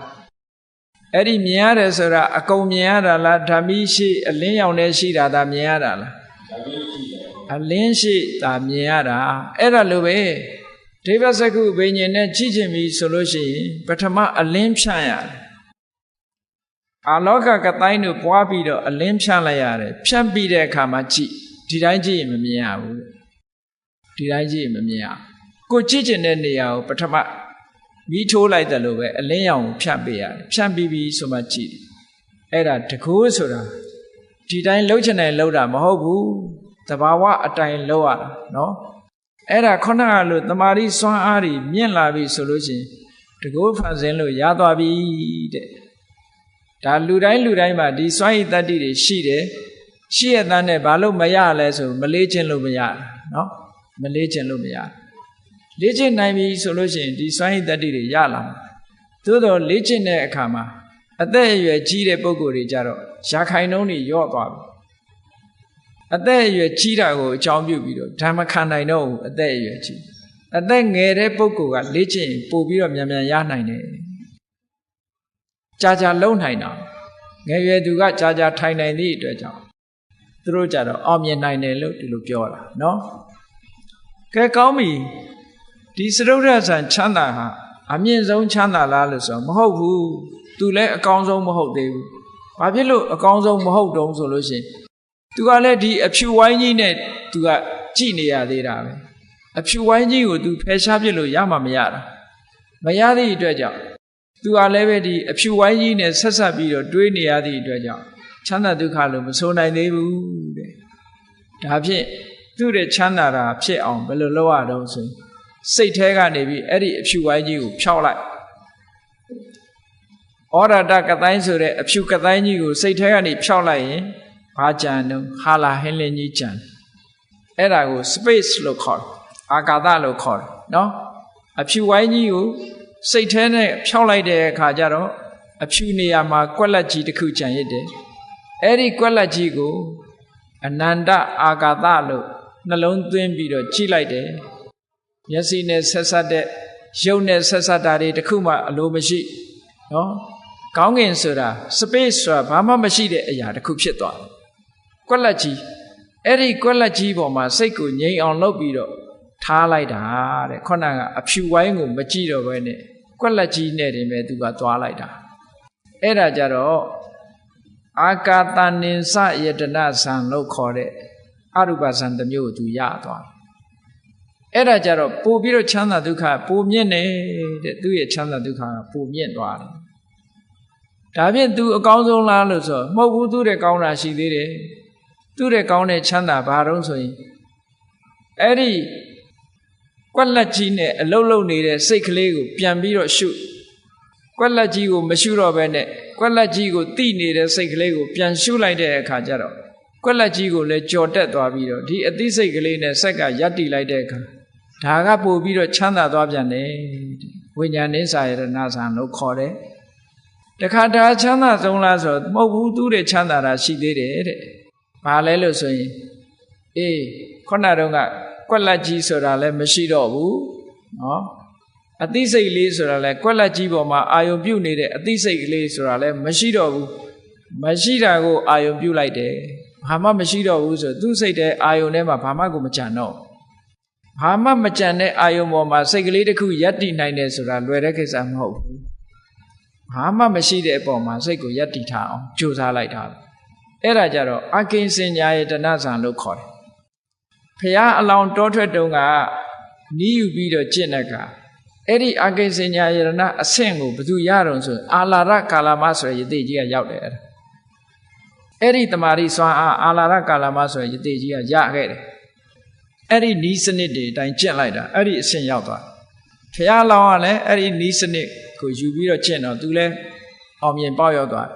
Speaker 1: အဲ့ဒီမြင်ရတယ်ဆိုတာအကုန်မြင်ရတာလားဓာမီရှိအလင်းရောင်နဲ့ရှိတာဒါမြင်ရတာလားအလင်းရှိတာမြင်ရတာအဲ့ဒါလိုပဲဒိဗ္ဗစကုဘိညာဉ်နဲ့ကြည့်ချင်ပြီဆိုလို့ရှိရင်ပထမအလင်းဖြန့်ရတယ်အာလောကကတိုင်းတို့ပွားပြီးတော့အလင်းဖြန့်လိုက်ရတယ်ဖြန့်ပြီးတဲ့အခါမှာကြည့်ဒီတိုင်းကြည့်ရင်မမြင်ရဘူးဒီတိုင်းကြည့်ရင်မမြင်ရကိုကြည့်ချင်တဲ့နေရာကိုပထမမီးထိုးလိုက်တယ်လို့ပဲအလင်းရောင်ကိုဖြန့်ပေးရတယ်ဖြန့်ပြီးပြီဆိုမှကြည့်အဲ့ဒါတကူဆိုတာဒီတိုင်းလှုပ်ချင်တယ်လှုပ်တာမဟုတ်ဘူးသဘာဝအတိုင်းလှုပ်ရတာနော်အဲ့ဒါခုနကလို့တမာရီစွမ်းအားတွေမြင့်လာပြီဆိုလို့ရှိရင်တကူဖန်ဆင်းလို့ရသွားပြီတဲ့ဒါလူတိုင်းမှာဒီစွမ်းရည်တတ္တိတွေရှိတယ်ရှိရတဲ့နဲ့ဘာလို့မရလဲဆိုမလေးခြင်းလို့မရနော်မလေးခြင်းလို့မရ လေ့ကျင့်နိုင်ပြီဆိုလို့ရှိရင်ဒီစွမ်းရည်တတ္တိတွေရလာမှာသို့တော့လေ့ကျင့်တဲ့အခါမှာအသက်အရွယ်ကြီးတဲ့ပုဂ္ဂိုလ်တွေကြတော့ရာခိုင်နှုန်းတွေယော့သွားပြီအသက်အရွယ်ကြီးတာကိုအကြောင်းပြုပြီးတော့ဓမ္မခံနိုင်တော့ဘူးအသက်အရွယ်ကြီးအသက်ငယ်တဲ့ပုဂ္ဂိုလ်ကလေ့ကျင့်ပို့ပြီးတော့မြန်မြန်ရနိုင်တယ်ကြာကြာလုံနိုင်တာငယ်ရွယ်သူကကြာကြာထိုင်နိုင်သည့်အတွက်ကြောင့်သူတို့ကြတော့အောင်မြင်နိုင်တယ်လို့ဒီလိုပြောတာနော်ကဲကောင်းပြီဒီစရုဒ္ဓဆံချမ်းသာဟာအမြင့်ဆုံးချမ်းသာလားလို့ဆိုမဟုတ်ဘူးသူလည်းအကောင်းဆုံးမဟုတ်သေးဘူးဘာဖြစ်လို့အကောင်းဆုံးမဟုတ်တုံးဆိုလို့ရှိရင်သူကလည်းဒီအဖြူဝိုင်းကြီးနဲ့သူကကြည်နေရသေးတာပဲအဖြူဝိုင်းကြီးကိုသူဖယ်ရှားပြစ်လို့ရမှာမရတာမရသည့်အတွက်ကြောင့်သူကလည်းပဲဒီအဖြူဝိုင်းကြီးနဲ့ဆက်ဆက်ပြီးတော့တွေးနေရသည့်အတွက်ကြောင့်ချမ်းသာဒုက္ခလို့မဆိုနိုင်သေးဘူးတဲ့ဒါဖြင့်သူ့ရဲ့ချမ်းသာတာဖြစ်အောင်ဘယ်လိုလုပ်ရတော့ဆိုရင်စိတ်ထဲကနေပြီးအဲ့ဒီအဖြူဝိုင်းကြီးကိုဖျောက်လိုက်ဩရတကတိုင်းဆိုတဲ့အဖြူကတိုင်းကြီးကိုစိတ်ထဲကနေဖျောက်လိုက်ရင်ဘာကြံတော့ဟာလာဟင်းလင်းကြီးကြံအဲ့ဒါကို space လို့ခေါ်တယ်အာကာသလို့ခေါ်တယ်နော်အဖြူဝိုင်းကြီးကိုစိတ်ထဲနဲ့ဖျောက်လိုက်တဲ့အခါကျတော့အဖြူနေရာမှာကွက်လက်ကြီးတစ်ခုကြံရစ်တယ်အဲ့ဒီကွက်လက်ကြီးကိုအနန္တအာကာသလို့နှလုံးသွင်းပြီးတော့ကြည့်လိုက်တယ်မျက်စိနဲ့ဆက်ဆက်တဲ့ရုပ်နဲ့ဆက်ဆက်တာတွေတခုမှအလိုမရှိနော်ကောင်းကင်ဆိုတာ space ဆိုတာဘာမှမရှိတဲ့အရာတစ်ခုဖြစ်သွားတယ်ကွက်လက်ကြီးအဲ့ဒီကွက်လက်ကြီးပေါ်မှာစိတ်ကိုငြိမ်အောင်လုပ်ပြီးတော့ထားလိုက်တာတဲ့ခုနကအဖြူဝိုင်းကိုမကြည့်တော့ဘဲနဲ့ကွက်လက်ကြီးနဲ့တင်ပဲသူကသွားလိုက်တာအဲ့ဒါကြတော့အာကာသနိစယတနာဇံလို့ခေါ်တဲ့အရူပဇံတစ်မျိုးကိုသူရသွားတယ်အဲ့ဒါကြတော့ပို့ပြီးတော့ချမ်းသာဒုက္ခပိုမြင့်နေတဲ့သူရဲ့ချမ်းသာဒုက္ခကပိုမြင့်သွားတယ်ဒါဖြင့်သူအကောင်းဆုံးလားလို့ဆိုမဟုတ်ဘူးသူတဲ့ကောင်းတာရှိသေးတယ်သူတဲ့ကောင်းတဲ့ချမ်းသာဘာတော့ဆိုရင်အဲ့ဒီကွက်လက်ကြီးနဲ့အလုံးလုံးနေတဲ့စိတ်ကလေးကိုပြန်ပြီးတော့ရှုကွက်လက်ကြီးကိုမရှုတော့ဘဲနဲ့ကွက်လက်ကြီးကိုတိနေတဲ့စိတ်ကလေးကိုပြန်ရှုလိုက်တဲ့အခါကျတော့ကွက်လက်ကြီးကိုလည်းကြော်တက်သွားပြီးတော့ဒီအသိစိတ်ကလေးနဲ့ဆက်ကရပ်တည်လိုက်တဲ့အခါဒါကပို့ပြီးတော့ချမ်းသာသွားပြန်တယ်ဝိညာဉ်နိစ္စယတနာဇံလို့ခေါ်တယ်တခါဒါချမ်းသာဆုံးလားဆိုတော့မဟုတ်ဘူးသူတဲ့ချမ်းသာတာရှိသေးတယ်တဲ့ဘာလဲလို့ဆိုရင်အေးခုနတုန်းကကွက်လက်ကြီးဆိုတာလည်းမရှိတော့ဘူးနော်အသိစိတ်လေးဆိုတာလည်းကွက်လက်ကြီးပေါ်မှာအာယုံပြုတ်နေတဲ့အသိစိတ်ကလေးဆိုတာလည်းမရှိတော့ဘူးမရှိတာကိုအာယုံပြုတ်လိုက်တယ်ဘာမှမရှိတော့ဘူးဆိုသူ့စိတ်တဲ့အာယုံထဲမှာဘာမှကိုမကြံတော့ဘာမှမကြံတဲ့အာယုံပေါ်မှာစိတ်ကလေးတစ်ခုရပ်တည်နိုင်တယ်ဆိုတာလွယ်တဲ့ကိစ္စမဟုတ်ဘူးဘာမှမရှိတဲ့အပေါ်မှာစိတ်ကိုရပ်တည်ထားအောင်ကြိုးစားလိုက်တာအဲ့ဒါကြတော့အကိဉ္စဉ္ညာယတနာဇံလို့ခေါ်တယ်ဖရာအလောင်းတောထွက်တုန်းကနီးယူပြီးတော့ကျင့်တဲ့ကအဲ့ဒီအကိဉ္စဉ္ညာယတနာအဆင့်ကိုဘယ်သူရတော့ဆိုအာလာရကာလမဆိုရယတိကြီးကရောက်တယ်အဲ့ဒီတမာရီစွမ်းအားအာလာရကာလမဆိုရယတိကြီးကရခဲ့တယ်အဲ့ဒီနီးစနစ်တွေအတိုင်းကျင့်လိုက်တာအဲ့ဒီအဆင့်ရောက်သွားဖရာအလောင်းကလည်းအဲ့ဒီနီးစနစ်ကိုယူပြီးတော့ကျင့်တော့သူလည်းအောင်မြင်ပေါက်ရောက်သွား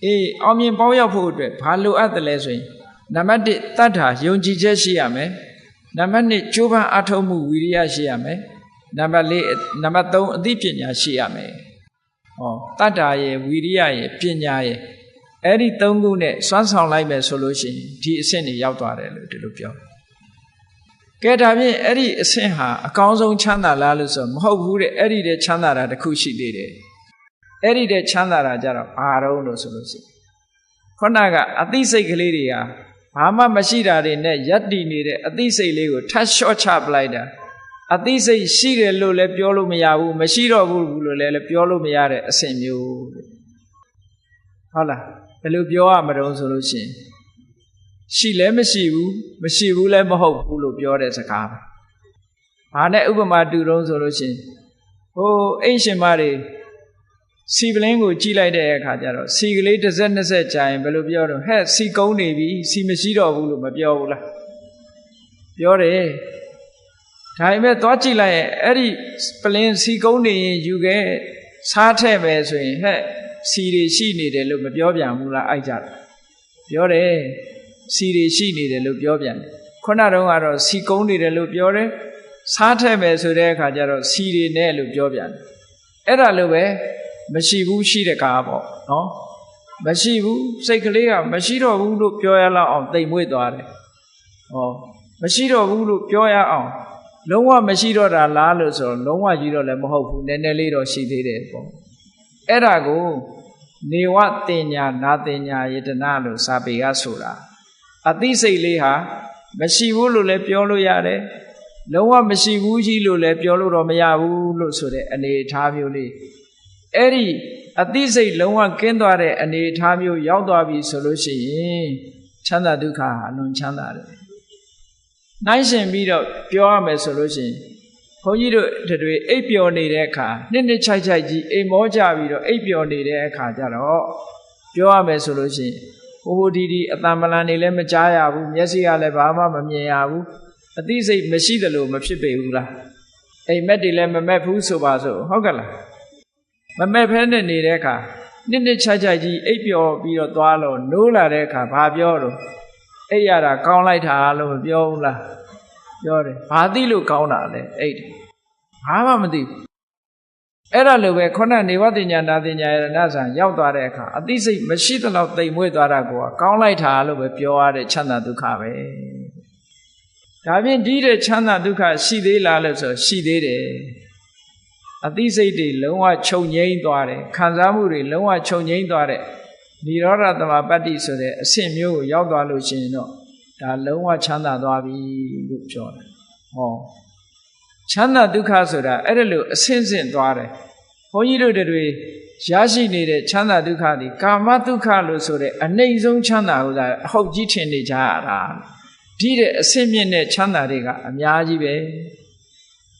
Speaker 1: အေးအောင်မြင်ပေါက်ရောက်ဖို့အတွက်ဘာလိုအပ်တယ်လဲဆိုရင်နံပါတ်1တတ္ထာယုံကြည်ချက်ရှိရမယ်နံပါတ်2ကြိုးပမ်းအထောက်မှုဝိရိယရှိရမယ်နံပါတ်4နံပါတ်3အသိပညာရှိရမယ်ဟောတတ္ထာရဲ့ဝိရိယရဲ့ပညာရဲ့အဲ့ဒီ3ခုနဲ့စွမ်းဆောင်လိုက်မယ်ဆိုလို့ရှိရင်ဒီအဆင့်တွေရောက်သွားတယ်လို့ဒီလိုပြောကဲဒါဖြင့်အဲ့ဒီအဆင့်ဟာအကောင်းဆုံးချမ်းသာလားလို့ဆိုမဟုတ်ဘူးတဲ့အဲ့ဒီတဲ့ချမ်းသာတာတစ်ခုရှိသေးတယ်အဲ့ဒီတဲ့ချမ်းသာတာကြတော့ဘာတော့လို့ဆိုလို့ရှိရင်ခုနကအသိစိတ်ကလေးတွေဟာဘာမှမရှိတာတွေနဲ့ယက်တည်နေတဲ့အသိစိတ်လေးကိုထပ်လျှော့ချပလိုက်တာအသိစိတ်ရှိတယ်လို့လည်းပြောလို့မရဘူးမရှိတော့ဘူးလို့လည်းပြောလို့မရတဲ့အဆင့်မျိုးဟုတ်လားဘယ်လိုပြောရမလို့ဆိုလို့ရှိရင်ရှိလည်းမရှိဘူးလည်းမဟုတ်ဘူးလို့ပြောတဲ့စကားပဲဘာနဲ့ဥပမာတူတုံးဆိုလို့ရှိရင်ဟိုအိမ်ရှင်မတွေစီပလင်းကိုကြည့်လိုက်တဲ့အခါကျတော့စီကလေးတစ်စက်နှစ်စက်ကြာရင်ဘယ်လိုပြောတော့ဟဲ့စီကုန်းနေပြီစီမရှိတော့ဘူးလို့မပြောဘူးလားပြောတယ်ဒါပေမဲ့သွားကြည့်လိုက်ရင်အဲ့ဒီပလင်းစီကုန်းနေရင်ယူခဲ့စားထည့်မယ်ဆိုရင်ဟဲ့စီတွေရှိနေတယ်လို့မပြောပြန်ဘူးလားအိုက်ကြတယ်ပြောတယ်စီတွေရှိနေတယ်လို့ပြောပြန်တယ်ခုနတုန်းကတော့စီကုန်းနေတယ်လို့ပြောတယ် စားထည့်မယ်ဆိုတဲ့အခါကျတော့စီတွေနဲ့လို့ပြောပြန်တယ်အဲ့ဒါလိုပဲမရှိဘူးရှိတဲ့ကားပေါ့နော်မရှိဘူးစိတ်ကလေးကမရှိတော့ဘူးလို့ပြောရလောက်အောင်တိမ်မွေ့သွားတယ်ဟောမရှိတော့ဘူးလို့ပြောရအောင်လုံးဝမရှိတော့တာလားလို့ဆိုတော့လုံးဝကြီးတော့လည်းမဟုတ်ဘူးနည်းနည်းလေးတော့ရှိသေးတယ်ပေါ့အဲ့ဒါကိုနေဝတင်ညာနာတင်ညာယတနာလို့စာပေကဆိုတာအသိစိတ်လေးဟာမရှိဘူးလို့လည်းပြောလို့ရတယ်လုံးဝမရှိဘူးကြီးလို့လည်းပြောလို့တော့မရဘူးလို့ဆိုတဲ့အနေအထားမျိုးလေးအဲ့ဒီအသိစိတ်လုံးဝကင်းသွားတဲ့အနေအထားမျိုးရောက်သွားပြီဆိုလို့ရှိရင်ချမ်းသာဒုက္ခဟာအလွန်ချမ်းသာတယ်နိုင်ရှင်ပြီးတော့ပြောရမယ်ဆိုလို့ရှိရင်ဘုန်းကြီးတို့တွေအိပ်ပျော်နေတဲ့အခါနှစ်ချိုက်ကြီးအိမ်မောကြပြီးတော့အိပ်ပျော်နေတဲ့အခါကျတော့ပြောရမယ်ဆိုလို့ရှိရင်ဟိုဒီအတန်ပလန်နေလည်းမကြားရဘူးမျက်စိကလည်းဘာမှမမြင်ရဘူးအသိစိတ်မရှိသလိုမဖြစ်ပေဘူးလားအိမ်မက်တွေလည်းမမက်ဘူးဆိုပါစို့ဟုတ်ကလားမမက်ဖဲနဲ့နေတဲ့အခါနှစ်ချိုက်ကြီးအိပ်ပျော်ပြီးတော့သွားလို့နိုးလာတဲ့အခါဘာပြောတော့အိပ်ရတာကောင်းလိုက်တာလို့မပြောဘူးလားပြောတယ်ဘာသိလို့ကောင်းတာလဲအိပ်တယ်ဘာမှမသိဘူးအဲ့ဒါလိုပဲခုနနေဝတိညာနာတိညာရဏဆံရောက်သွားတဲ့အခါအသိစိတ်မရှိသလောက်တိမ်မွေ့သွားတာကိုကောင်းလိုက်တာလို့ပဲပြောရတဲ့ချမ်းသာဒုက္ခပဲဒါဖြင့်ဒီတဲ့ချမ်းသာဒုက္ခရှိသေးလားလို့ဆိုရှိသေးတယ်အသိစိတ်တွေလုံးဝချုပ်ငြိမ်းသွားတယ်ခံစားမှုတွေလုံးဝချုပ်ငြိမ်းသွားတဲ့နိရောဓသမပတ္တိဆိုတဲ့အဆင့်မျိုးကိုရောက်သွားလို့ရှိရင်တော့ဒါလုံးဝချမ်းသာသွားပြီလို့ပြောတယ်ဟောချမ်းသာဒုက္ခဆိုတာအဲ့ဒါလို့အဆင့်ဆင့်သွားတယ်ဘုန်းကြီးတို့တွေရရှိနေတဲ့ချမ်းသာဒုက္ခတွေကာမဒုက္ခလို့ဆိုတဲ့အနှိမ့်ဆုံးချမ်းသာကိုသာအဟုတ်ကြီးထင်နေကြရတာဒီတဲ့အဆင့်မြင့်တဲ့ချမ်းသာတွေကအများကြီးပဲ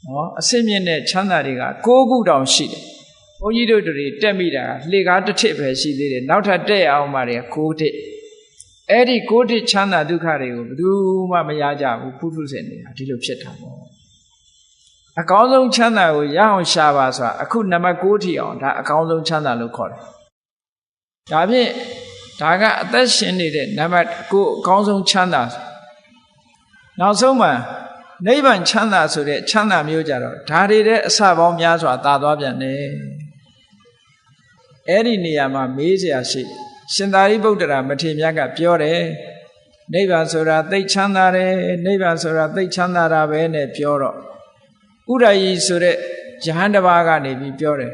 Speaker 1: နော်အဆင့်မြင့်တဲ့ချမ်းသာတွေက6ခုတောင်ရှိတယ်ဘုန်းကြီးတို့တွေတက်မိတာလှေကားတစ်ထစ်ပဲရှိသေးတယ်နောက်ထပ်တက်အောင်မှတွေက9ထစ်အဲ့ဒီ9ထစ်ချမ်းသာဒုက္ခတွေကိုဘယ်သူမှမရကြဘူးပုထုဇဉ်တွေကဒီလိုဖြစ်တာပေါ့အကောင်းဆုံးချမ်းသာကိုရအောင်ရှာပါဆိုတာအခုနံပါတ်9ထိအောင်ဒါအကောင်းဆုံးချမ်းသာလို့ခေါ်တယ်ဒါဖြင့်ဒါကအသက်ရှင်နေတဲ့နံပါတ်9အကောင်းဆုံးချမ်းသာနောက်ဆုံးမှာနိဗ္ဗာန်ချမ်းသာဆိုတဲ့ချမ်းသာမျိုးကြတော့ဒါတွေတဲ့အစပေါင်းများစွာသာသွားပြန်တယ်အဲ့ဒီနေရာမှာမေးစရာရှိရှင်သာရိပုတ္တရာမထေရမြတ်ကပြောတယ်နိဗ္ဗာန်ဆိုတာသိချမ်းသာတယ်နိဗ္ဗာန်ဆိုတာသိချမ်းသာတာပဲနဲ့ပြောတော့ဥရယီဆိုတဲ့ယဟန်တစ်ပါးကနေပြီးပြောတယ်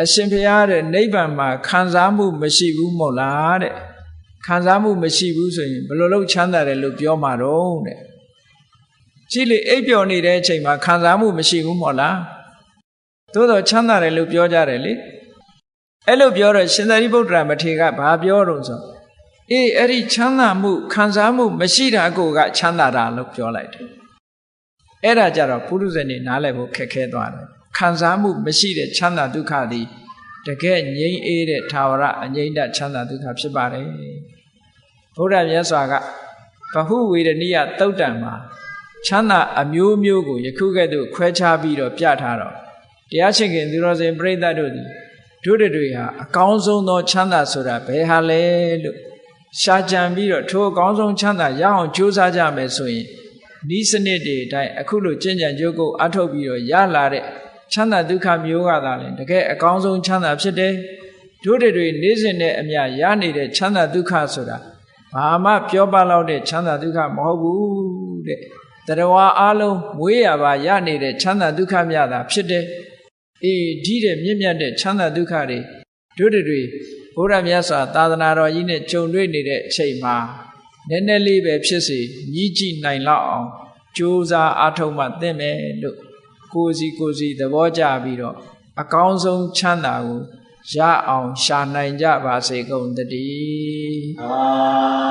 Speaker 1: အရှင်ဘုရားတဲ့နိဗ္ဗာန်မှာခံစားမှုမရှိဘူးမဟုတ်လားတဲ့ခံစားမှုမရှိဘူးဆိုရင်ဘယ်လိုလုပ်ချမ်းသာတယ်လို့ပြောမှာတော့တဲ့ကြည့်လေအိပ်ပျော်နေတဲ့အချိန်မှာခံစားမှုမရှိဘူးမဟုတ်လားသို့တော့ချမ်းသာတယ်လို့ပြောကြတယ်လေအဲ့လိုပြောတော့ရှင်သာရိပုတ္တရာမထေရကဘာပြောတော့ဆိုအေးအဲ့ဒီချမ်းသာမှုခံစားမှုမရှိတာကိုကချမ်းသာတာလို့ပြောလိုက်တယ်အဲ့ဒါကြတော့ပုရုဇဉ်တွေနားလည်ဖို့ခက်ခဲသွားတယ်ခံစားမှုမရှိတဲ့ချမ်းသာဒုက္ခသည်တကယ်ငြိမ်းအေးတဲ့ထာဝရအငြိမ့်တချမ်းသာဒုက္ခဖြစ်ပါတယ်ဘုရားမြတ်စွာကဗဟုဝေဒနိယသုတ်တံမှာချမ်းသာအမျိုးမျိုးကိုယခုကဲ့သို့ခွဲခြားပြီးတော့ပြထားတော့တရားရှင်ခင်သူတော်စင်ပြိဿတို့သည်တို့တွေဟာအကောင်းဆုံးသောချမ်းသာဆိုတာဘယ်ဟာလဲလို့ရှာကြံပြီးတော့ထိုအကောင်းဆုံးချမ်းသာရအောင်ကြိုးစားကြမယ်ဆိုရင်ဤစနစ်တွေအတိုင်းအခုလိုကျင့်ကြံကြိုးကိုအထုတ်ပြီးတော့ရလာတဲ့ချမ်းသာဒုက္ခမျိုးကသာလဲတကယ်အကောင်းဆုံးချမ်းသာဖြစ်တယ်တို့တွေနေ့စဉ်နဲ့အမျှရနေတဲ့ချမ်းသာဒုက္ခဆိုတာဘာမှပြောပလောက်တဲ့ချမ်းသာဒုက္ခမဟုတ်ဘူးတဲ့တရားဝါအလုံးမွေးရပါရနေတဲ့ချမ်းသာဒုက္ခမြတ်တာဖြစ်တယ်အေးဒီတဲ့မြင့်မြတ်တဲ့ချမ်းသာဒုက္ခတွေတို့တွေဘုရားမြတ်စွာသာသနာတော်ကြီးနဲ့ကြုံတွေ့နေတဲ့အချိန်မှာနည်းနည်းလေးပဲဖြစ်စေညီးကြည့်နိုင်လောက်အောင်ကြိုးစားအားထုတ်မှသင့်မယ်လို့ကိုယ်စီသဘောကျပြီးတော့အကောင်းဆုံးချမ်းသာကိုရအောင်ရှာနိုင်ကြပါစေကုန်သတည်း